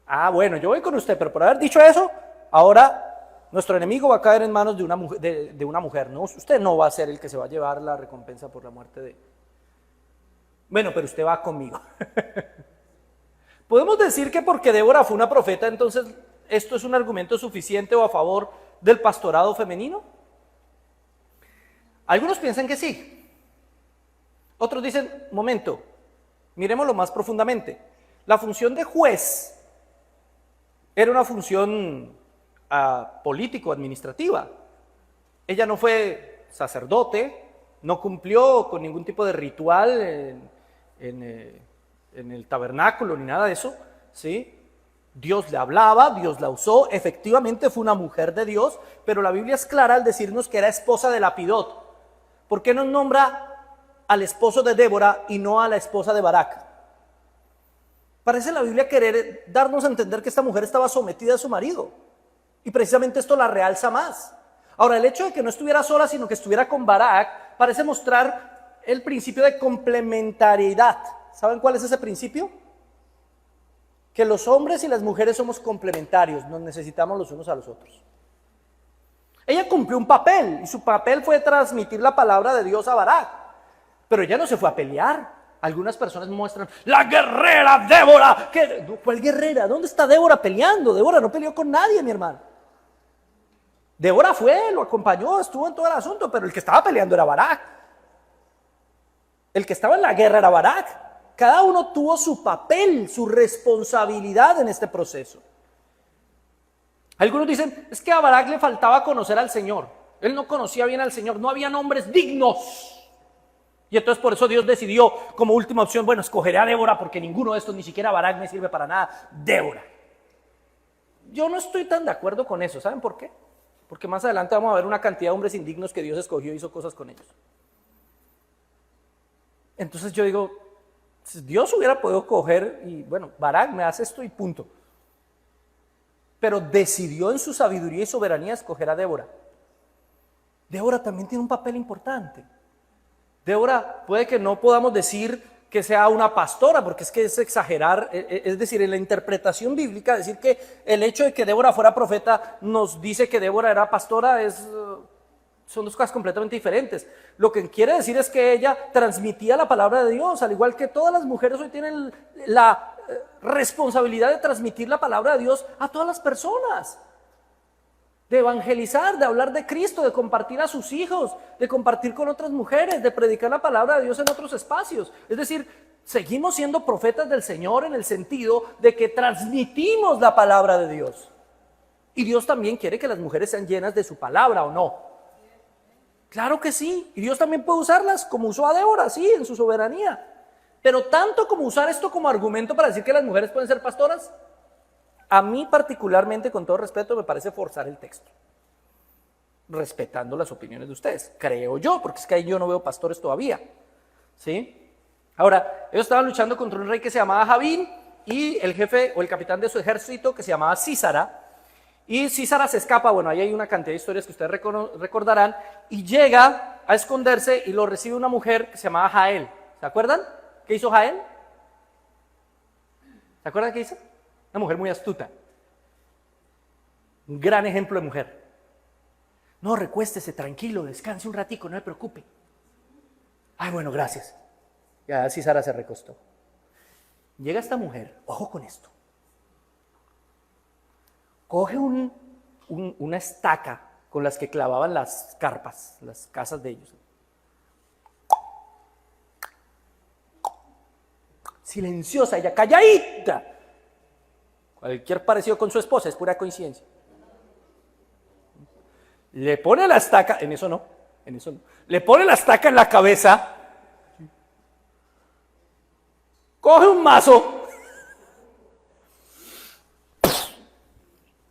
Ah, bueno, yo voy con usted, pero por haber dicho eso, ahora nuestro enemigo va a caer en manos de una mujer, ¿no? Usted no va a ser el que se va a llevar la recompensa por la muerte de... Bueno, pero usted va conmigo. ¿Podemos decir que porque Débora fue una profeta, entonces esto es un argumento suficiente o a favor del pastorado femenino? Algunos piensan que sí. Otros dicen, momento, miremoslo más profundamente. La función de juez era una función político-administrativa. Ella no fue sacerdote, no cumplió con ningún tipo de ritual en el tabernáculo ni nada de eso, ¿sí? Dios le hablaba, Dios la usó, efectivamente fue una mujer de Dios, pero la Biblia es clara al decirnos que era esposa de Lapidot. ¿Por qué nos nombra al esposo de Débora y no a la esposa de Barak? Parece la Biblia querer darnos a entender que esta mujer estaba sometida a su marido, y precisamente esto la realza más. Ahora, el hecho de que no estuviera sola, sino que estuviera con Barak, parece mostrar el principio de complementariedad. ¿Saben cuál es ese principio? Que los hombres y las mujeres somos complementarios, nos necesitamos los unos a los otros. Ella cumplió un papel, y su papel fue transmitir la palabra de Dios a Barak, pero ella no se fue a pelear. Algunas personas muestran, la guerrera Débora. ¿Cuál guerrera? ¿Dónde está Débora peleando? Débora no peleó con nadie, mi hermano. Débora fue, lo acompañó, estuvo en todo el asunto, pero el que estaba peleando era Barak. El que estaba en la guerra era Barak. Cada uno tuvo su papel, su responsabilidad en este proceso. Algunos dicen, es que a Barak le faltaba conocer al Señor. Él no conocía bien al Señor, no habían hombres dignos. Y entonces por eso Dios decidió como última opción, bueno, escogeré a Débora porque ninguno de estos, ni siquiera Barak me sirve para nada. Débora. Yo no estoy tan de acuerdo con eso, ¿saben por qué? Porque más adelante vamos a ver una cantidad de hombres indignos que Dios escogió y hizo cosas con ellos. Entonces yo digo, si Dios hubiera podido coger y bueno, Barak me hace esto y punto. Pero decidió en su sabiduría y soberanía escoger a Débora. Débora también tiene un papel importante. Débora puede que no podamos decir que sea una pastora, porque es que es exagerar, es decir, en la interpretación bíblica, decir que el hecho de que Débora fuera profeta nos dice que Débora era pastora, son dos cosas completamente diferentes. Lo que quiere decir es que ella transmitía la palabra de Dios, al igual que todas las mujeres hoy tienen la responsabilidad de transmitir la palabra de Dios a todas las personas. De evangelizar, de hablar de Cristo, de compartir a sus hijos, de compartir con otras mujeres, de predicar la palabra de Dios en otros espacios. Es decir, seguimos siendo profetas del Señor en el sentido de que transmitimos la palabra de Dios. Y Dios también quiere que las mujeres sean llenas de su palabra, ¿o no? Claro que sí, y Dios también puede usarlas como usó a Débora, sí, en su soberanía. Pero tanto como usar esto como argumento para decir que las mujeres pueden ser pastoras, a mí particularmente, con todo respeto, me parece forzar el texto, respetando las opiniones de ustedes, creo yo, porque es que ahí yo no veo pastores todavía, ¿sí? Ahora, ellos estaban luchando contra un rey que se llamaba Javín y el jefe o el capitán de su ejército que se llamaba Sísara, y Sísara se escapa, bueno, ahí hay una cantidad de historias que ustedes recordarán, y llega a esconderse y lo recibe una mujer que se llamaba Jael. ¿Se acuerdan? ¿Qué hizo Jael? ¿Se acuerdan qué hizo? Una mujer muy astuta. Un gran ejemplo de mujer. No, recuéstese, tranquilo, descanse un ratico, no me preocupe. Ay, bueno, gracias. Ya así Sara se recostó. Llega esta mujer, ojo con esto. Coge una estaca con las que clavaban las carpas, las casas de ellos. silenciosa, ella calladita. Cualquier parecido con su esposa es pura coincidencia. Le pone la estaca, en eso no, le pone la estaca en la cabeza, coge un mazo,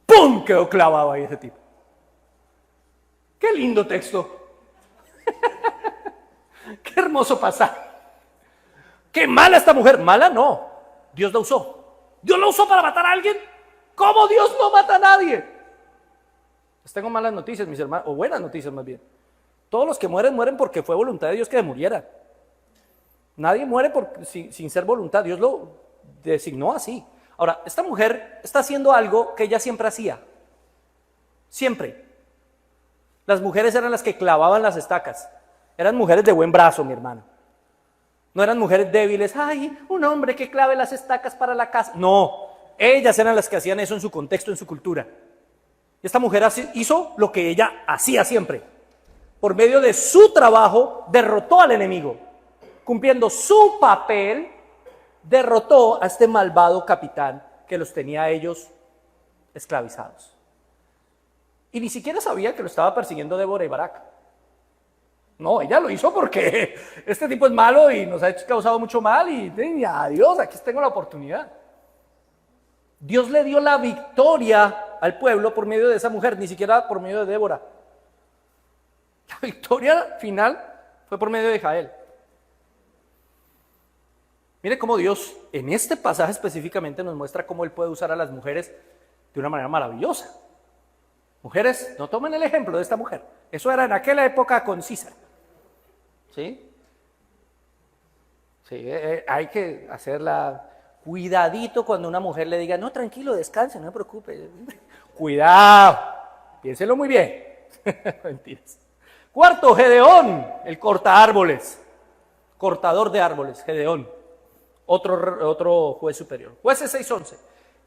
¡pum! Quedó clavado ahí ese tipo. Qué lindo texto. Qué hermoso pasaje. Qué mala esta mujer. Mala no, Dios la usó. ¿Dios la usó para matar a alguien? ¿Cómo Dios no mata a nadie? Les tengo malas noticias, mis hermanos, o buenas noticias más bien. Todos los que mueren, mueren porque fue voluntad de Dios que muriera. Nadie muere sin ser voluntad, Dios lo designó así. Ahora, esta mujer está haciendo algo que ella siempre hacía. Siempre. Las mujeres eran las que clavaban las estacas. Eran mujeres de buen brazo, mi hermano. No eran mujeres débiles. Ay, un hombre que clave las estacas para la casa. No, ellas eran las que hacían eso en su contexto, en su cultura. Esta mujer hizo lo que ella hacía siempre. Por medio de su trabajo, derrotó al enemigo. Cumpliendo su papel, derrotó a este malvado capitán que los tenía a ellos esclavizados. Y ni siquiera sabía que lo estaba persiguiendo Débora y Barak. No, ella lo hizo porque este tipo es malo y nos ha causado mucho mal y adiós, aquí tengo la oportunidad. Dios le dio la victoria al pueblo por medio de esa mujer, ni siquiera por medio de Débora. La victoria final fue por medio de Jael. Mire cómo Dios en este pasaje específicamente nos muestra cómo Él puede usar a las mujeres de una manera maravillosa. Mujeres, no tomen el ejemplo de esta mujer. Eso era en aquella época con César. ¿Sí? Sí, hay que hacerla cuidadito cuando una mujer le diga, no, tranquilo, descanse, no me preocupe. Cuidado, piénselo muy bien. Mentiras. Cuarto, Gedeón, el corta árboles, cortador de árboles, Gedeón, otro juez superior. Jueces 6:11.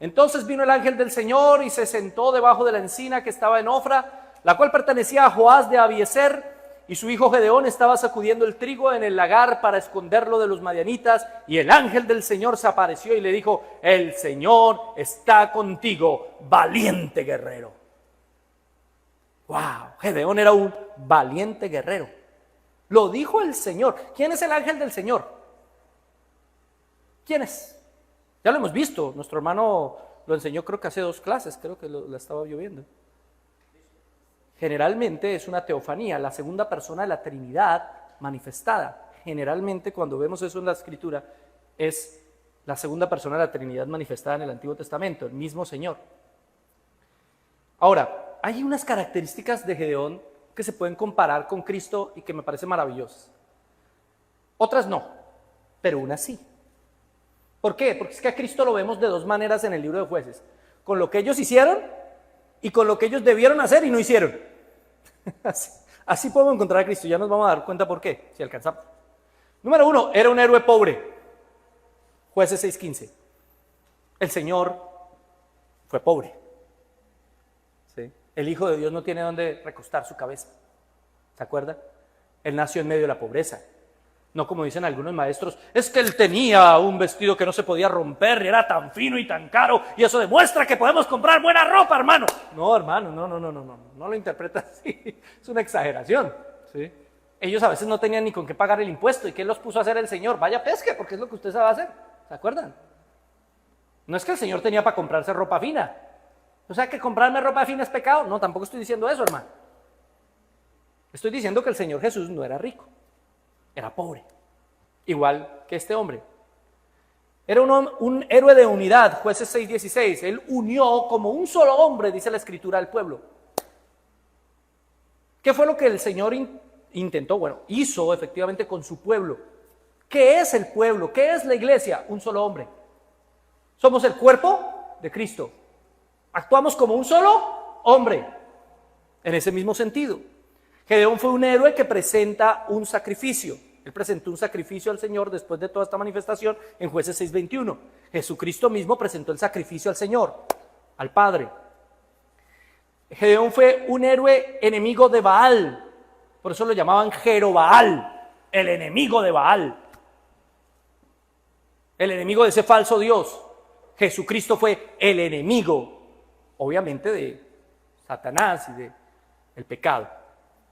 Entonces vino el ángel del Señor y se sentó debajo de la encina que estaba en Ofra, la cual pertenecía a Joás de Abiezer, y su hijo Gedeón estaba sacudiendo el trigo en el lagar para esconderlo de los madianitas, y el ángel del Señor se apareció y le dijo, el Señor está contigo, valiente guerrero. Wow, Gedeón era un valiente guerrero. Lo dijo el Señor. ¿Quién es el ángel del Señor? ¿Quién es? Ya lo hemos visto, nuestro hermano lo enseñó creo que hace 2 clases, creo que la estaba yo viendo. Generalmente es una teofanía, la segunda persona de la Trinidad manifestada. Generalmente cuando vemos eso en la Escritura es la segunda persona de la Trinidad manifestada en el Antiguo Testamento, el mismo Señor. Ahora, hay unas características de Gedeón que se pueden comparar con Cristo y que me parecen maravillosas. Otras no, pero unas sí. ¿Por qué? Porque es que a Cristo lo vemos de 2 maneras en el libro de Jueces. Con lo que ellos hicieron y con lo que ellos debieron hacer y no hicieron. Así podemos encontrar a Cristo, ya nos vamos a dar cuenta por qué, si alcanzamos. Número 1, era un héroe pobre. Jueces 6:15. El Señor fue pobre. ¿Sí? El Hijo de Dios no tiene dónde recostar su cabeza. ¿Se acuerda? Él nació en medio de la pobreza. No como dicen algunos maestros, es que él tenía un vestido que no se podía romper y era tan fino y tan caro y eso demuestra que podemos comprar buena ropa, hermano. No, hermano, no lo interpreta así, es una exageración. ¿Sí? Ellos a veces no tenían ni con qué pagar el impuesto y ¿qué los puso a hacer el Señor? Vaya pesque, porque es lo que usted sabe hacer, ¿se acuerdan? No es que el Señor tenía para comprarse ropa fina, o sea que comprarme ropa fina es pecado, no, tampoco estoy diciendo eso, hermano. Estoy diciendo que el Señor Jesús no era rico. Era pobre, igual que este hombre. Era un héroe de unidad, Jueces 6:16. Él unió como un solo hombre, dice la Escritura, al pueblo. ¿Qué fue lo que el Señor intentó? Bueno, hizo efectivamente con su pueblo. ¿Qué es el pueblo? ¿Qué es la iglesia? Un solo hombre. Somos el cuerpo de Cristo. Actuamos como un solo hombre. En ese mismo sentido. Gedeón fue un héroe que presenta un sacrificio. Él presentó un sacrificio al Señor después de toda esta manifestación en Jueces 6:21. Jesucristo mismo presentó el sacrificio al Señor, al Padre. Gedeón fue un héroe enemigo de Baal. Por eso lo llamaban Jerobaal, el enemigo de Baal. el enemigo de ese falso Dios. Jesucristo fue el enemigo, obviamente, de Satanás y del pecado.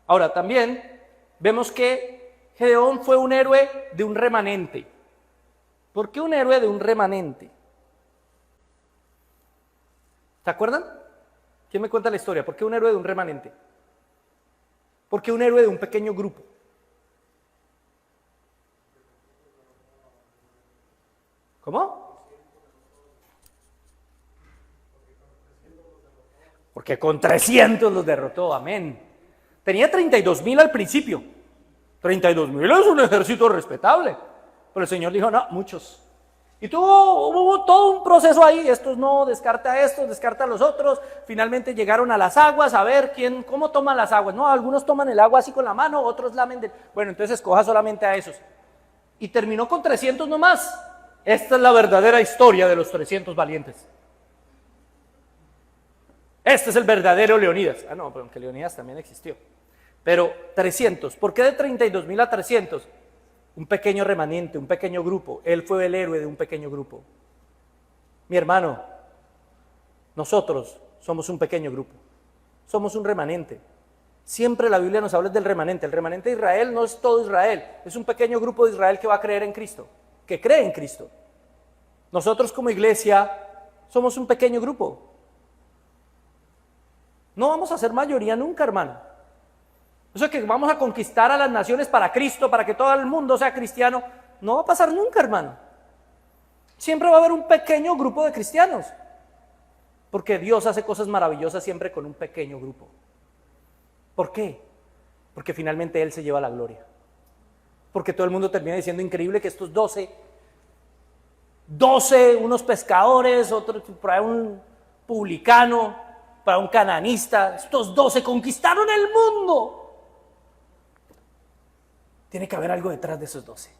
Ahora, también vemos que Gedeón fue un héroe de un remanente. ¿Por qué un héroe de un remanente? ¿Se acuerdan? ¿Quién me cuenta la historia? ¿Por qué un héroe de un remanente? ¿Por qué un héroe de un pequeño grupo? ¿Cómo? Porque con 300 los derrotó, amén. Tenía 32,000 al principio. 32,000 es un ejército respetable. Pero el Señor dijo, no, muchos. Y hubo todo un proceso ahí. Estos no, descarta a estos, descarta a los otros. Finalmente llegaron a las aguas, a ver cómo toman las aguas. No, algunos toman el agua así con la mano, otros lamen. Bueno, entonces escoja solamente a esos. Y terminó con 300 nomás. Esta es la verdadera historia de los 300 valientes. Este es el verdadero Leonidas. Ah, no, pero aunque Leonidas también existió. Pero 300. ¿Por qué de 32,000 a 300? Un pequeño remanente, un pequeño grupo. Él fue el héroe de un pequeño grupo. Mi hermano, nosotros somos un pequeño grupo. Somos un remanente. Siempre la Biblia nos habla del remanente. El remanente de Israel no es todo Israel. Es un pequeño grupo de Israel que va a creer en Cristo. Que cree en Cristo. Nosotros como iglesia somos un pequeño grupo. No vamos a ser mayoría nunca, hermano. Eso es que vamos a conquistar a las naciones para Cristo, para que todo el mundo sea cristiano, no va a pasar nunca, hermano. Siempre va a haber un pequeño grupo de cristianos. Porque Dios hace cosas maravillosas siempre con un pequeño grupo. ¿Por qué? Porque finalmente Él se lleva la gloria. Porque todo el mundo termina diciendo increíble que estos 12, unos pescadores, otros para un publicano, para un cananista, estos 12 conquistaron el mundo. Tiene que haber algo detrás de esos 12.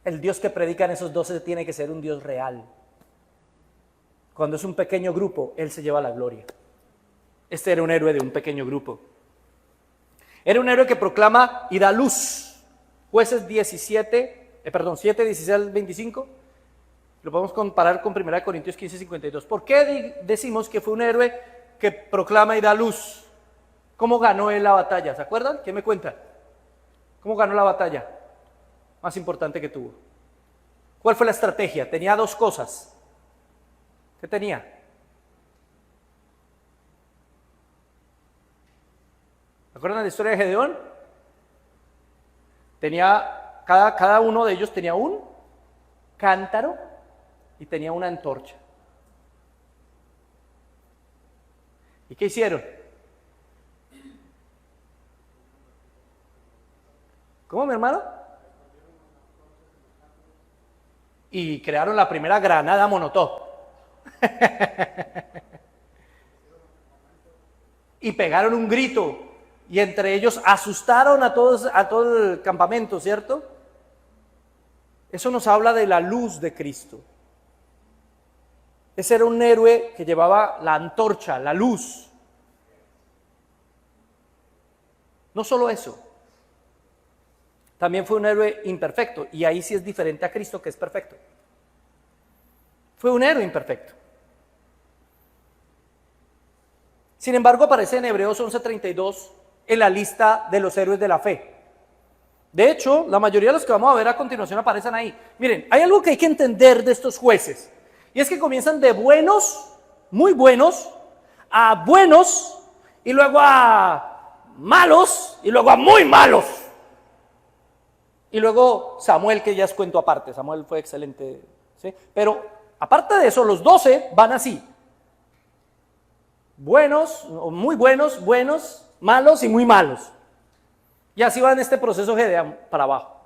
El Dios que predican esos 12 tiene que ser un Dios real. Cuando es un pequeño grupo, Él se lleva la gloria. Este era un héroe de un pequeño grupo. Era un héroe que proclama y da luz. Jueces 7, 16 al 25. Lo podemos comparar con 1 Corintios 15, 52. ¿Por qué decimos que fue un héroe que proclama y da luz? ¿Cómo ganó él la batalla? ¿Se acuerdan? ¿Quién me cuenta? ¿Cómo ganó la batalla más importante que tuvo? ¿Cuál fue la estrategia? Tenía dos cosas. ¿Qué tenía? ¿Se acuerdan de la historia de Gedeón? Tenía, cada uno de ellos tenía un cántaro y tenía una antorcha. ¿Y qué hicieron? ¿Cómo, mi hermano? Y crearon la primera granada Molotov. Y pegaron un grito. Y entre ellos asustaron a todo el campamento, ¿cierto? Eso nos habla de la luz de Cristo. Ese era un héroe que llevaba la antorcha, la luz. No solo eso. También fue un héroe imperfecto, y ahí sí es diferente a Cristo, que es perfecto. Fue un héroe imperfecto. Sin embargo, aparece en Hebreos 11:32 en la lista de los héroes de la fe. De hecho, la mayoría de los que vamos a ver a continuación aparecen ahí. Miren, hay algo que hay que entender de estos jueces, y es que comienzan de buenos, muy buenos, a buenos, y luego a malos, y luego a muy malos. Y luego Samuel, que ya es cuento aparte. Samuel fue excelente, ¿sí? Pero aparte de eso, los 12 van así. Buenos, muy buenos, buenos, malos y muy malos. Y así va en este proceso Gedeón para abajo.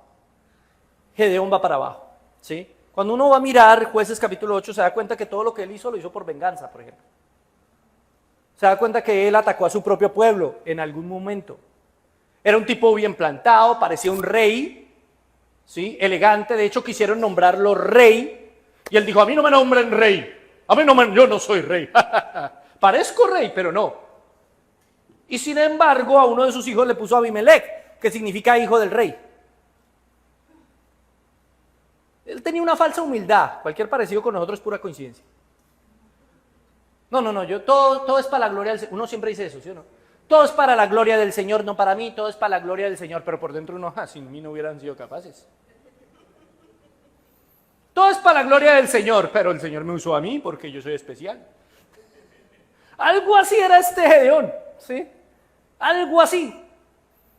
Gedeón va para abajo, ¿sí? Cuando uno va a mirar Jueces capítulo 8, se da cuenta que todo lo que él hizo, lo hizo por venganza, por ejemplo. Se da cuenta que él atacó a su propio pueblo en algún momento. Era un tipo bien plantado, parecía un rey, ¿sí? Elegante. De hecho, quisieron nombrarlo rey. Y él dijo, a mí no me nombren rey. Yo no soy rey. Parezco rey, pero no. Y sin embargo, a uno de sus hijos le puso Abimelech, que significa hijo del rey. Él tenía una falsa humildad. Cualquier parecido con nosotros es pura coincidencia. No, todo es para la gloria del Señor. Uno siempre dice eso, ¿sí o no? Todo es para la gloria del Señor, no para mí, todo es para la gloria del Señor, pero por dentro uno, sin mí no hubieran sido capaces. Todo es para la gloria del Señor, pero el Señor me usó a mí porque yo soy especial. Algo así era este Gedeón, ¿sí? Algo así.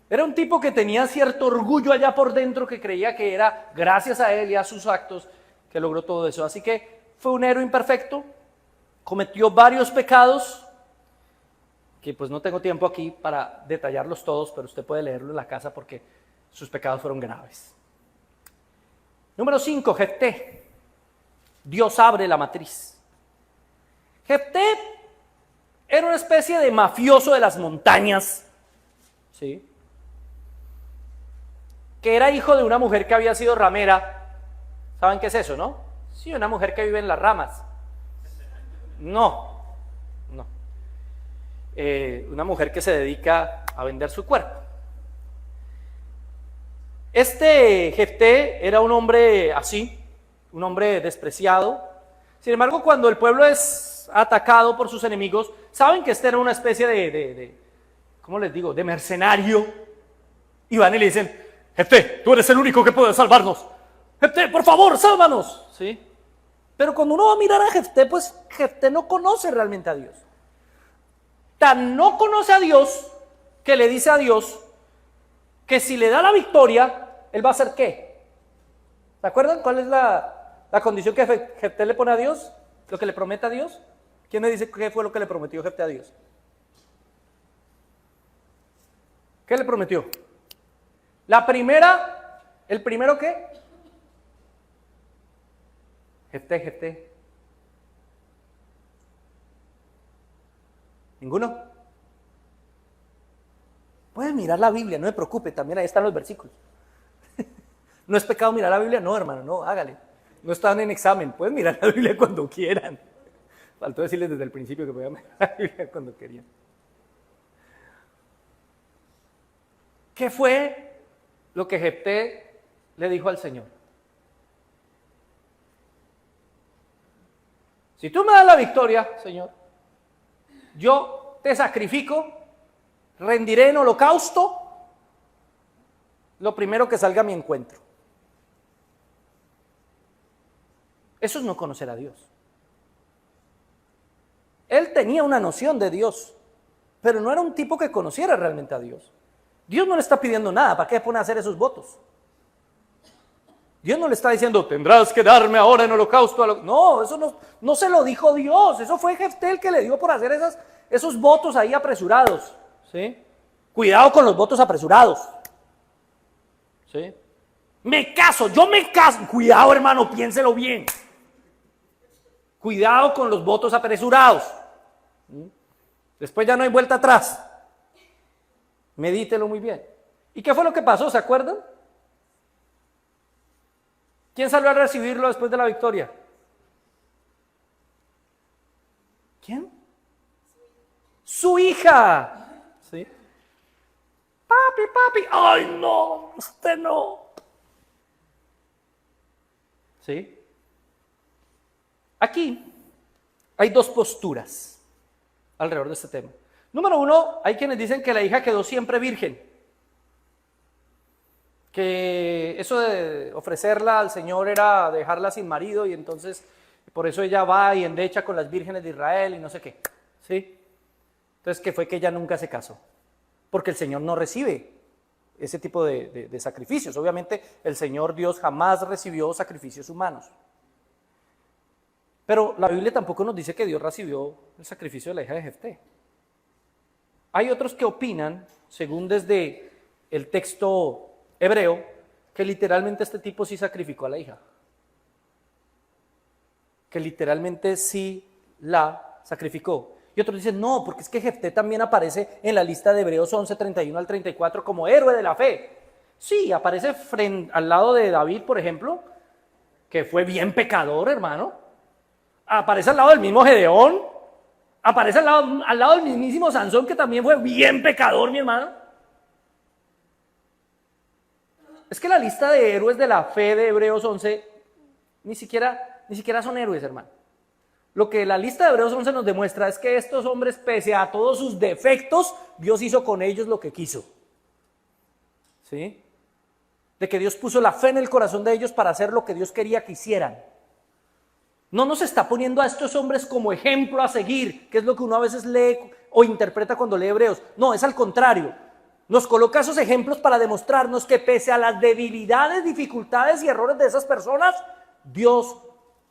Era un tipo que tenía cierto orgullo allá por dentro, que creía que era gracias a él y a sus actos que logró todo eso. Así que fue un héroe imperfecto, cometió varios pecados, que pues no tengo tiempo aquí para detallarlos todos, pero usted puede leerlo en la casa porque sus pecados fueron graves. Número 5, Jefté. Dios abre la matriz. Jefté era una especie de mafioso de las montañas, ¿sí? Que era hijo de una mujer que había sido ramera. ¿Saben qué es eso, no? Sí, una mujer que vive en las ramas. No. Una mujer que se dedica a vender su cuerpo. Este Jefté era un hombre así, un hombre despreciado. Sin embargo, cuando el pueblo es atacado por sus enemigos, saben que este era una especie de ¿cómo les digo?, de mercenario. Y van y le dicen: Jefté, tú eres el único que puede salvarnos. Jefté, por favor, sálvanos. ¿Sí? Pero cuando uno va a mirar a Jefté, pues Jefté no conoce realmente a Dios. Tan no conoce a Dios que le dice a Dios que si le da la victoria, él va a hacer ¿qué? ¿Se acuerdan cuál es la condición que Jefté le pone a Dios? Lo que le promete a Dios. ¿Quién me dice qué fue lo que le prometió Jefté a Dios? ¿Qué le prometió? ¿El primero qué? Jefté. ¿Ninguno? Pueden mirar la Biblia, no me preocupe, también ahí están los versículos. ¿No es pecado mirar la Biblia? No, hermano, no, hágale. No están en examen, pueden mirar la Biblia cuando quieran. Faltó decirles desde el principio que podían mirar la Biblia cuando querían. ¿Qué fue lo que Jefté le dijo al Señor? Si tú me das la victoria, Señor, yo te sacrifico, rendiré en holocausto lo primero que salga a mi encuentro. Eso es no conocer a Dios. Él tenía una noción de Dios, pero no era un tipo que conociera realmente a Dios. Dios no le está pidiendo nada, ¿para qué pone a hacer esos votos? Dios no le está diciendo, tendrás que darme ahora en holocausto. No, eso no se lo dijo Dios, eso fue Jefté el que le dio por hacer esos votos ahí apresurados. ¿Sí? Cuidado con los votos apresurados. ¿Sí? Yo me caso. Cuidado, hermano, piénselo bien. Cuidado con los votos apresurados. Después ya no hay vuelta atrás. Medítelo muy bien. ¿Y qué fue lo que pasó? ¿Se acuerdan? ¿Quién salió a recibirlo después de la victoria? ¿Quién? Su hija. ¿Sí? Papi. Ay, no, usted no. ¿Sí? Aquí hay dos posturas alrededor de este tema. Número uno, hay quienes dicen que la hija quedó siempre virgen. Que eso de ofrecerla al Señor era dejarla sin marido y entonces por eso ella va y endecha con las vírgenes de Israel y no sé qué. ¿Sí? Entonces, que fue que ella nunca se casó. Porque el Señor no recibe ese tipo de sacrificios. Obviamente, el Señor Dios jamás recibió sacrificios humanos. Pero la Biblia tampoco nos dice que Dios recibió el sacrificio de la hija de Jefté. Hay otros que opinan, según desde el texto hebreo, que literalmente este tipo sí sacrificó a la hija. Que literalmente sí la sacrificó. Y otros dicen, no, porque es que Jefté también aparece en la lista de Hebreos 11, 31 al 34 como héroe de la fe. Sí, aparece al lado de David, por ejemplo, que fue bien pecador, hermano. Aparece al lado del mismo Gedeón. Aparece al lado del mismísimo Sansón, que también fue bien pecador, mi hermano. Es que la lista de héroes de la fe de Hebreos 11 ni siquiera son héroes, hermano. Lo que la lista de Hebreos 11 nos demuestra es que estos hombres, pese a todos sus defectos, Dios hizo con ellos lo que quiso. ¿Sí? De que Dios puso la fe en el corazón de ellos para hacer lo que Dios quería que hicieran. No nos está poniendo a estos hombres como ejemplo a seguir, que es lo que uno a veces lee o interpreta cuando lee Hebreos. No, es al contrario. Nos coloca esos ejemplos para demostrarnos que pese a las debilidades, dificultades y errores de esas personas, Dios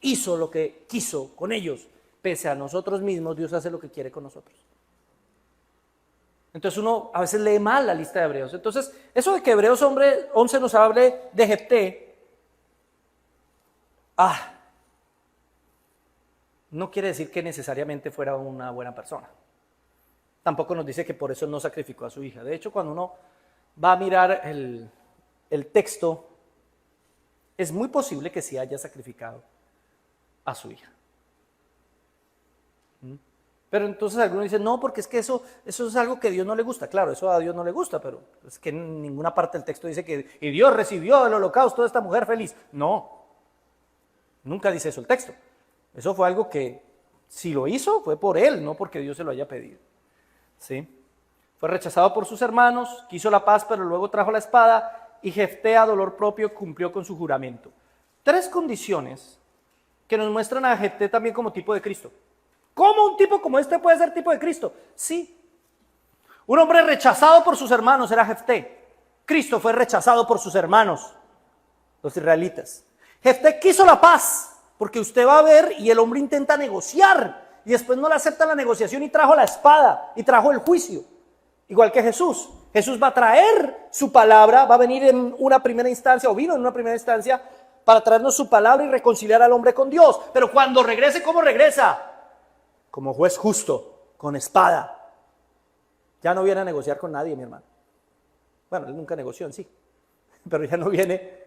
hizo lo que quiso con ellos. Pese a nosotros mismos, Dios hace lo que quiere con nosotros. Entonces uno a veces lee mal la lista de Hebreos. Entonces, eso de que Hebreos 11 nos hable de Jefté, no quiere decir que necesariamente fuera una buena persona. Tampoco nos dice que por eso no sacrificó a su hija. De hecho, cuando uno va a mirar el texto, es muy posible que sí haya sacrificado a su hija. Pero entonces algunos dicen, no, porque es que eso es algo que a Dios no le gusta. Claro, eso a Dios no le gusta, pero es que en ninguna parte del texto dice que y Dios recibió el holocausto de esta mujer feliz. No, nunca dice eso el texto. Eso fue algo que, si lo hizo, fue por él, no porque Dios se lo haya pedido. ¿Sí? Fue rechazado por sus hermanos, quiso la paz, pero luego trajo la espada, y Jefté a dolor propio cumplió con su juramento. 3 condiciones que nos muestran a Jefté también como tipo de Cristo. ¿Cómo un tipo como este puede ser tipo de Cristo? Sí. Un hombre rechazado por sus hermanos era Jefté. Cristo fue rechazado por sus hermanos, los israelitas. Jefté quiso la paz, porque usted va a ver y el hombre intenta negociar y después no le acepta la negociación y trajo la espada y trajo el juicio. Igual que Jesús. Jesús va a traer su palabra, va a venir en una primera instancia o vino en una primera instancia para traernos su palabra y reconciliar al hombre con Dios. Pero cuando regrese, ¿cómo regresa? Como juez justo, con espada. Ya no viene a negociar con nadie, mi hermano. Bueno, él nunca negoció en sí, pero ya no viene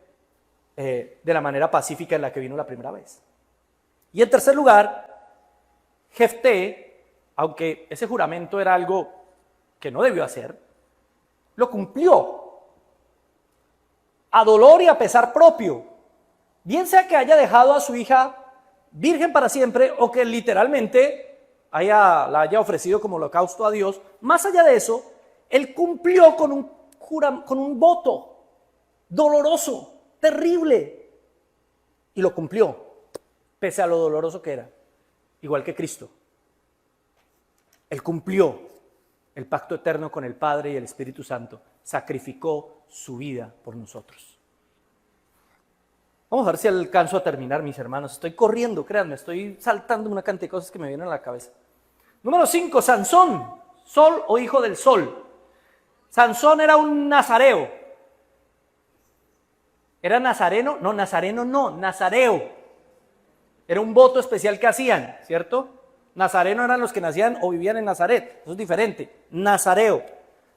de la manera pacífica en la que vino la primera vez. Y en tercer lugar, Jefté, aunque ese juramento era algo que no debió hacer, lo cumplió a dolor y a pesar propio. Bien sea que haya dejado a su hija virgen para siempre o que literalmente la haya ofrecido como holocausto a Dios. Más allá de eso, él cumplió con un voto doloroso, terrible, y lo cumplió, pese a lo doloroso que era, igual que Cristo. Él cumplió el pacto eterno con el Padre y el Espíritu Santo, sacrificó su vida por nosotros. Vamos a ver si alcanzo a terminar, mis hermanos. Estoy corriendo, créanme, estoy saltando una cantidad de cosas que me vienen a la cabeza. Número 5, Sansón, sol o hijo del sol. Sansón era un nazareo. ¿Era nazareno? No, nazareno no, nazareo. Era un voto especial que hacían, ¿cierto? Nazareno eran los que nacían o vivían en Nazaret. Eso es diferente. Nazareo.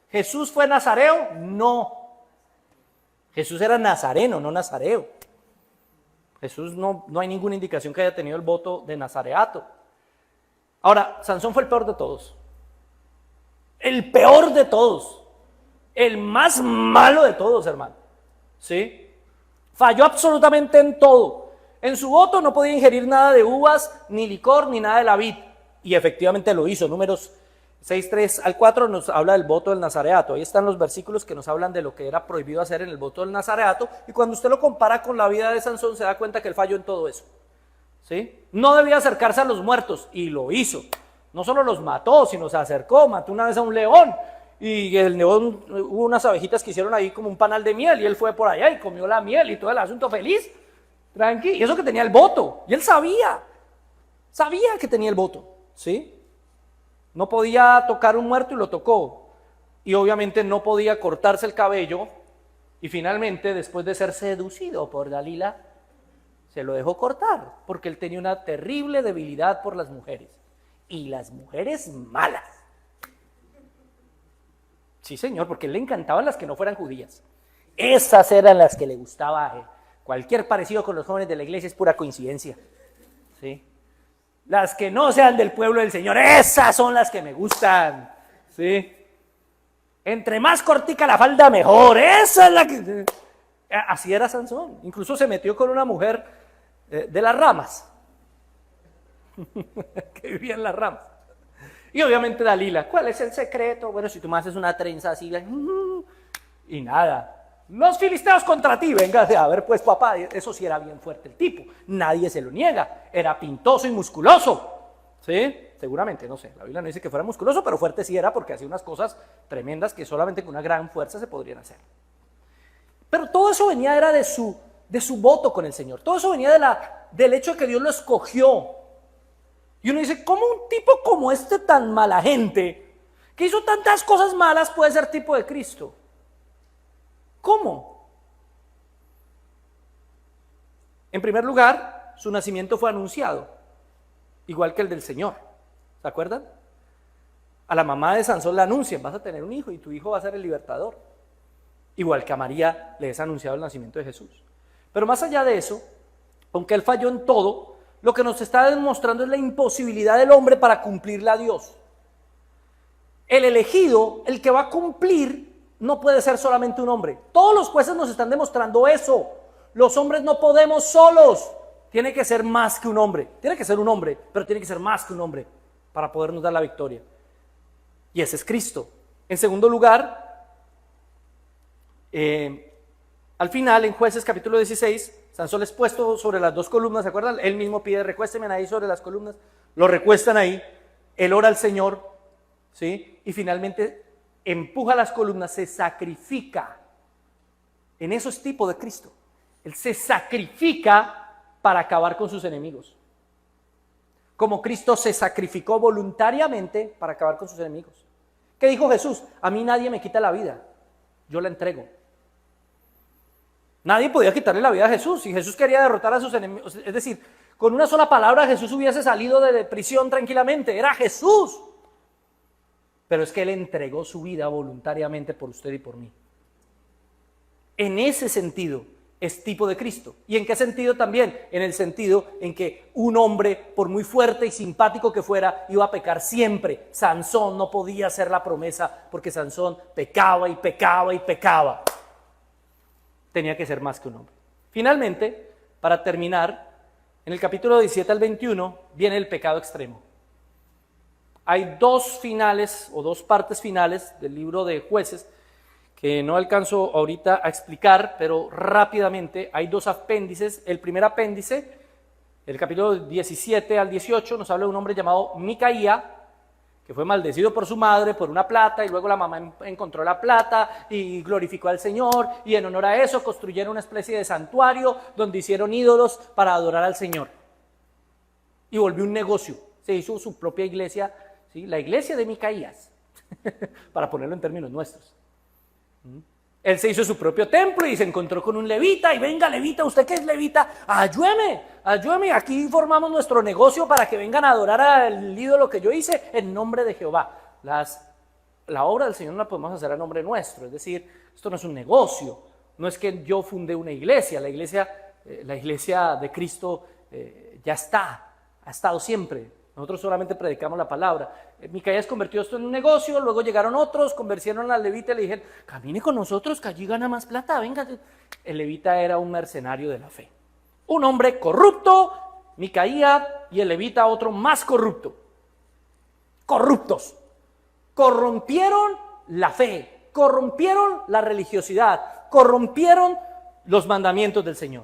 ¿Jesús fue nazareo? No. Jesús era nazareno, no nazareo. Jesús no hay ninguna indicación que haya tenido el voto de nazareato. Ahora, Sansón fue el peor de todos. El peor de todos. El más malo de todos, hermano. ¿Sí? Falló absolutamente en todo. En su voto no podía ingerir nada de uvas, ni licor, ni nada de la vid. Y efectivamente lo hizo. Números 6:3 al 4 nos habla del voto del nazareato. Ahí están los versículos que nos hablan de lo que era prohibido hacer en el voto del nazareato. Y cuando usted lo compara con la vida de Sansón, se da cuenta que él falló en todo eso. ¿Sí? No debía acercarse a los muertos, y lo hizo. No solo los mató, sino se acercó, mató una vez a un león. Y el león, hubo unas abejitas que hicieron ahí como un panal de miel, y él fue por allá y comió la miel y todo el asunto feliz. Tranqui, y eso que tenía el voto, y él sabía que tenía el voto, ¿sí? No podía tocar un muerto y lo tocó, y obviamente no podía cortarse el cabello, y finalmente, después de ser seducido por Dalila, se lo dejó cortar, porque él tenía una terrible debilidad por las mujeres, y las mujeres malas. Sí, señor, porque le encantaban las que no fueran judías. Esas eran las que le gustaba a él. Cualquier parecido con los jóvenes de la iglesia es pura coincidencia. ¿Sí? Las que no sean del pueblo del Señor, esas son las que me gustan. ¿Sí? Entre más cortica la falda, mejor. Esa es la que... Así era Sansón. Incluso se metió con una mujer de las ramas, que vivía en las ramas. Y obviamente Dalila, ¿cuál es el secreto? Bueno, si tú me haces una trenza así, y nada. Los filisteos contra ti, venga, a ver pues papá, eso sí era bien fuerte el tipo, nadie se lo niega, era pintoso y musculoso, ¿sí? Seguramente, no sé, la Biblia no dice que fuera musculoso, pero fuerte sí era porque hacía unas cosas tremendas que solamente con una gran fuerza se podrían hacer. Pero todo eso venía era de su voto con el Señor, todo eso venía del hecho de que Dios lo escogió. Y uno dice, ¿cómo un tipo como este tan mala gente, que hizo tantas cosas malas, puede ser tipo de Cristo? ¿Cómo? En primer lugar, su nacimiento fue anunciado, igual que el del Señor. ¿Se acuerdan? A la mamá de Sansón le anuncian, vas a tener un hijo y tu hijo va a ser el libertador. Igual que a María le es anunciado el nacimiento de Jesús. Pero más allá de eso, aunque él falló en todo, lo que nos está demostrando es la imposibilidad del hombre para cumplirle a Dios. El elegido, el que va a cumplir, no puede ser solamente un hombre. Todos los jueces nos están demostrando eso. Los hombres no podemos solos. Tiene que ser más que un hombre. Tiene que ser un hombre, pero tiene que ser más que un hombre para podernos dar la victoria. Y ese es Cristo. En segundo lugar, al final, en Jueces capítulo 16, Sansón es puesto sobre las dos columnas, ¿se acuerdan? Él mismo pide, recuéstenme ahí sobre las columnas. Lo recuestan ahí. Él ora al Señor, ¿sí? Y finalmente empuja las columnas, se sacrifica. En eso es tipo de Cristo. Él se sacrifica para acabar con sus enemigos. Como Cristo se sacrificó voluntariamente para acabar con sus enemigos. ¿Qué dijo Jesús? A mí nadie me quita la vida, yo la entrego. Nadie podía quitarle la vida a Jesús. Si Jesús quería derrotar a sus enemigos, es decir, con una sola palabra Jesús hubiese salido de prisión tranquilamente. Era Jesús. Pero es que Él entregó su vida voluntariamente por usted y por mí. En ese sentido es tipo de Cristo. ¿Y en qué sentido también? En el sentido en que un hombre, por muy fuerte y simpático que fuera, iba a pecar siempre. Sansón no podía hacer la promesa porque Sansón pecaba y pecaba y pecaba. Tenía que ser más que un hombre. Finalmente, para terminar, en el capítulo 17 al 21 viene el pecado extremo. Hay dos finales o dos partes finales del libro de Jueces que no alcanzo ahorita a explicar, pero rápidamente hay dos apéndices. El primer apéndice, el capítulo 17 al 18, nos habla de un hombre llamado Micaía, que fue maldecido por su madre por una plata, y luego la mamá encontró la plata y glorificó al Señor, y en honor a eso construyeron una especie de santuario donde hicieron ídolos para adorar al Señor. Y volvió un negocio, se hizo su propia iglesia, ¿sí? La iglesia de Micaías, para ponerlo en términos nuestros. Él se hizo su propio templo y se encontró con un levita, y venga levita, ¿usted qué es levita? Ayúdeme, aquí formamos nuestro negocio para que vengan a adorar al ídolo que yo hice en nombre de Jehová. La obra del Señor no la podemos hacer a nombre nuestro, es decir, esto no es un negocio, no es que yo fundé una iglesia, la iglesia de Cristo ya ha estado siempre. Nosotros solamente predicamos la palabra. Micaías convirtió esto en un negocio, luego llegaron otros, convencieron al levita y le dijeron, camine con nosotros que allí gana más plata, venga. El levita era un mercenario de la fe. Un hombre corrupto, Micaías, y el levita otro más corrupto. Corruptos. Corrompieron la fe, corrompieron la religiosidad, corrompieron los mandamientos del Señor.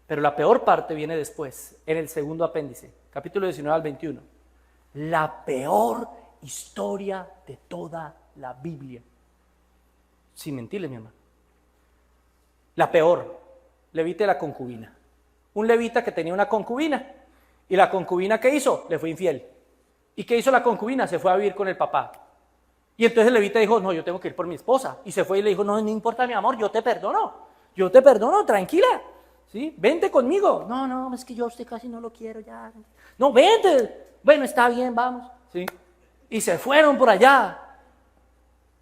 Pero la peor parte viene después, en el segundo apéndice, capítulo 19 al 21. La peor historia de toda la Biblia. Sin mentirle, mi hermano. La peor, levita y la concubina. Un levita que tenía una concubina. ¿Y la concubina qué hizo? Le fue infiel. ¿Y qué hizo la concubina? Se fue a vivir con el papá. Y entonces el levita dijo, no, yo tengo que ir por mi esposa. Y se fue y le dijo, no importa, mi amor, yo te perdono, tranquila. ¿Sí? Vente conmigo. No, es que yo a usted casi no lo quiero ya. No, vente. Bueno, está bien, vamos. ¿Sí? Y se fueron por allá.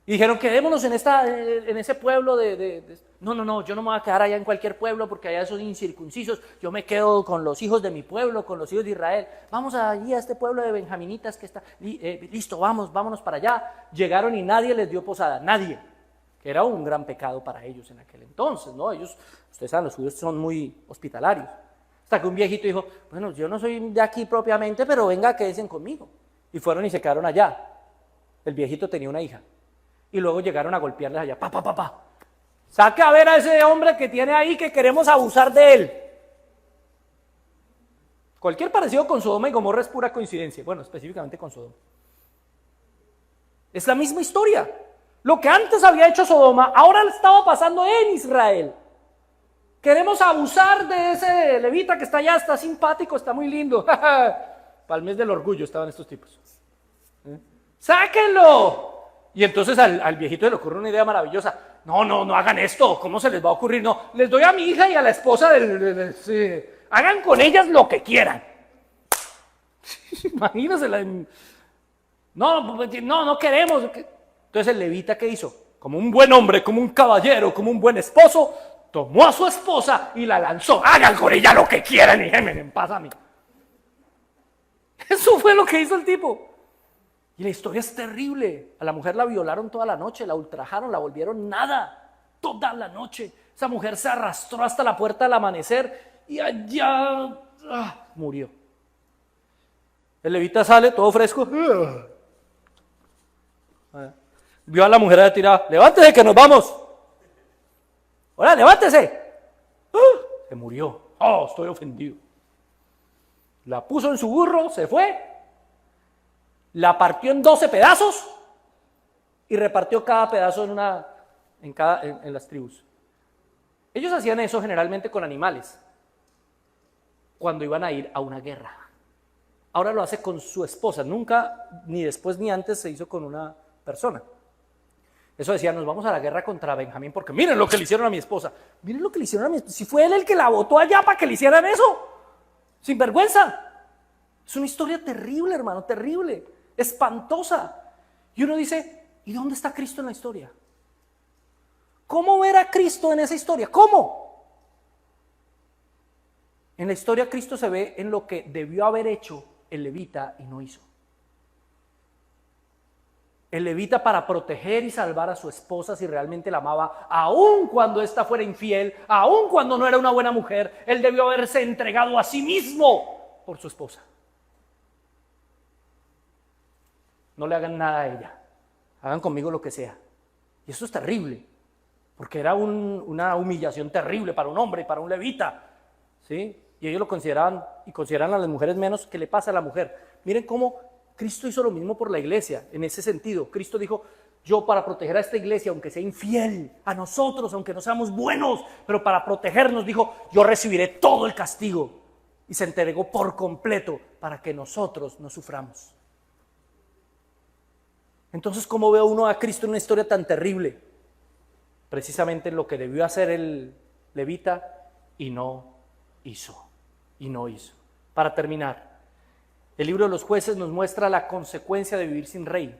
Y dijeron, quedémonos en ese pueblo No, yo no me voy a quedar allá en cualquier pueblo porque allá son incircuncisos. Yo me quedo con los hijos de mi pueblo, con los hijos de Israel. Vamos allí a este pueblo de benjaminitas que está... listo, vámonos para allá. Llegaron y nadie les dio posada, nadie. Que era un gran pecado para ellos en aquel entonces, ¿no? Ellos, ustedes saben, los judíos son muy hospitalarios. Hasta que un viejito dijo, bueno, yo no soy de aquí propiamente, pero venga, quédense conmigo. Y fueron y se quedaron allá. El viejito tenía una hija. Y luego llegaron a golpearles allá, pa. Saque a ver a ese hombre que tiene ahí que queremos abusar de él. Cualquier parecido con Sodoma y Gomorra es pura coincidencia. Bueno, específicamente con Sodoma. Es la misma historia. Lo que antes había hecho Sodoma, ahora le estaba pasando en Israel. Queremos abusar de ese levita que está allá, está simpático, está muy lindo. Para el mes del orgullo estaban estos tipos. ¡Sáquenlo! Y entonces al viejito le ocurre una idea maravillosa. No hagan esto. ¿Cómo se les va a ocurrir? No, les doy a mi hija y a la esposa sí. Hagan con ellas lo que quieran. Imagínense. No queremos. Entonces el levita, ¿qué hizo? Como un buen hombre, como un caballero, como un buen esposo, tomó a su esposa y la lanzó. Hagan con ella lo que quieran y déjenme en paz a mí. Eso fue lo que hizo el tipo. Y la historia es terrible. A la mujer la violaron toda la noche, la ultrajaron, la volvieron nada toda la noche. Esa mujer se arrastró hasta la puerta del amanecer y allá murió. El levita sale todo fresco. Vio a la mujer allá tirada. Levántese que nos vamos. Hola, levántese. Se murió. Estoy ofendido. La puso en su burro, se fue. La partió en 12 pedazos y repartió cada pedazo en las tribus. Ellos hacían eso generalmente con animales cuando iban a ir a una guerra. Ahora lo hace con su esposa. Nunca, ni después ni antes, se hizo con una persona. Eso decía, nos vamos a la guerra contra Benjamín porque miren lo que le hicieron a mi esposa. Miren lo que le hicieron a mi esposa. Si fue él el que la botó allá para que le hicieran eso. Sin vergüenza. Es una historia terrible, hermano, terrible. Espantosa. Y uno dice, ¿y dónde está Cristo en la historia? ¿Cómo ver a Cristo en esa historia? ¿Cómo? En la historia Cristo se ve en lo que debió haber hecho el levita y no hizo. El levita, para proteger y salvar a su esposa si realmente la amaba, aun cuando ésta fuera infiel, aun cuando no era una buena mujer, él debió haberse entregado a sí mismo por su esposa. No le hagan nada a ella, hagan conmigo lo que sea. Y eso es terrible, porque era una humillación terrible para un hombre y para un levita, ¿sí? Y ellos lo consideraban y consideran a las mujeres menos. ¿Qué le pasa a la mujer? Miren cómo Cristo hizo lo mismo por la iglesia, en ese sentido. Cristo dijo, yo para proteger a esta iglesia, aunque sea infiel, a nosotros, aunque no seamos buenos, pero para protegernos, dijo, yo recibiré todo el castigo. Y se entregó por completo para que nosotros no suframos. Entonces, ¿cómo ve uno a Cristo en una historia tan terrible? Precisamente en lo que debió hacer el levita y no hizo. Para terminar, el libro de los Jueces nos muestra la consecuencia de vivir sin rey.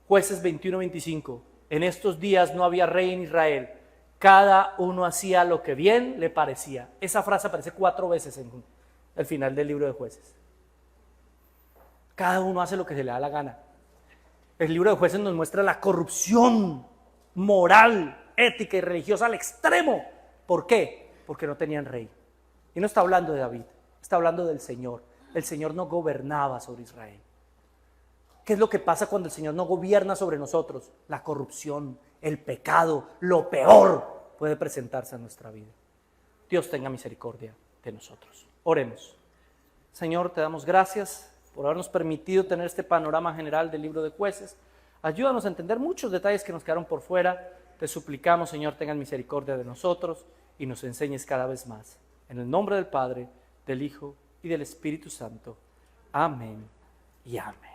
Jueces 21-25. En estos días no había rey en Israel. Cada uno hacía lo que bien le parecía. Esa frase aparece 4 veces en el final del libro de Jueces. Cada uno hace lo que se le da la gana. El libro de Jueces nos muestra la corrupción moral, ética y religiosa al extremo. ¿Por qué? Porque no tenían rey. Y no está hablando de David, está hablando del Señor. El Señor no gobernaba sobre Israel. ¿Qué es lo que pasa cuando el Señor no gobierna sobre nosotros? La corrupción, el pecado, lo peor puede presentarse en nuestra vida. Dios tenga misericordia de nosotros. Oremos. Señor, te damos gracias por habernos permitido tener este panorama general del libro de Jueces. Ayúdanos a entender muchos detalles que nos quedaron por fuera. Te suplicamos, Señor, tengan misericordia de nosotros y nos enseñes cada vez más. En el nombre del Padre, del Hijo y del Espíritu Santo. Amén y amén.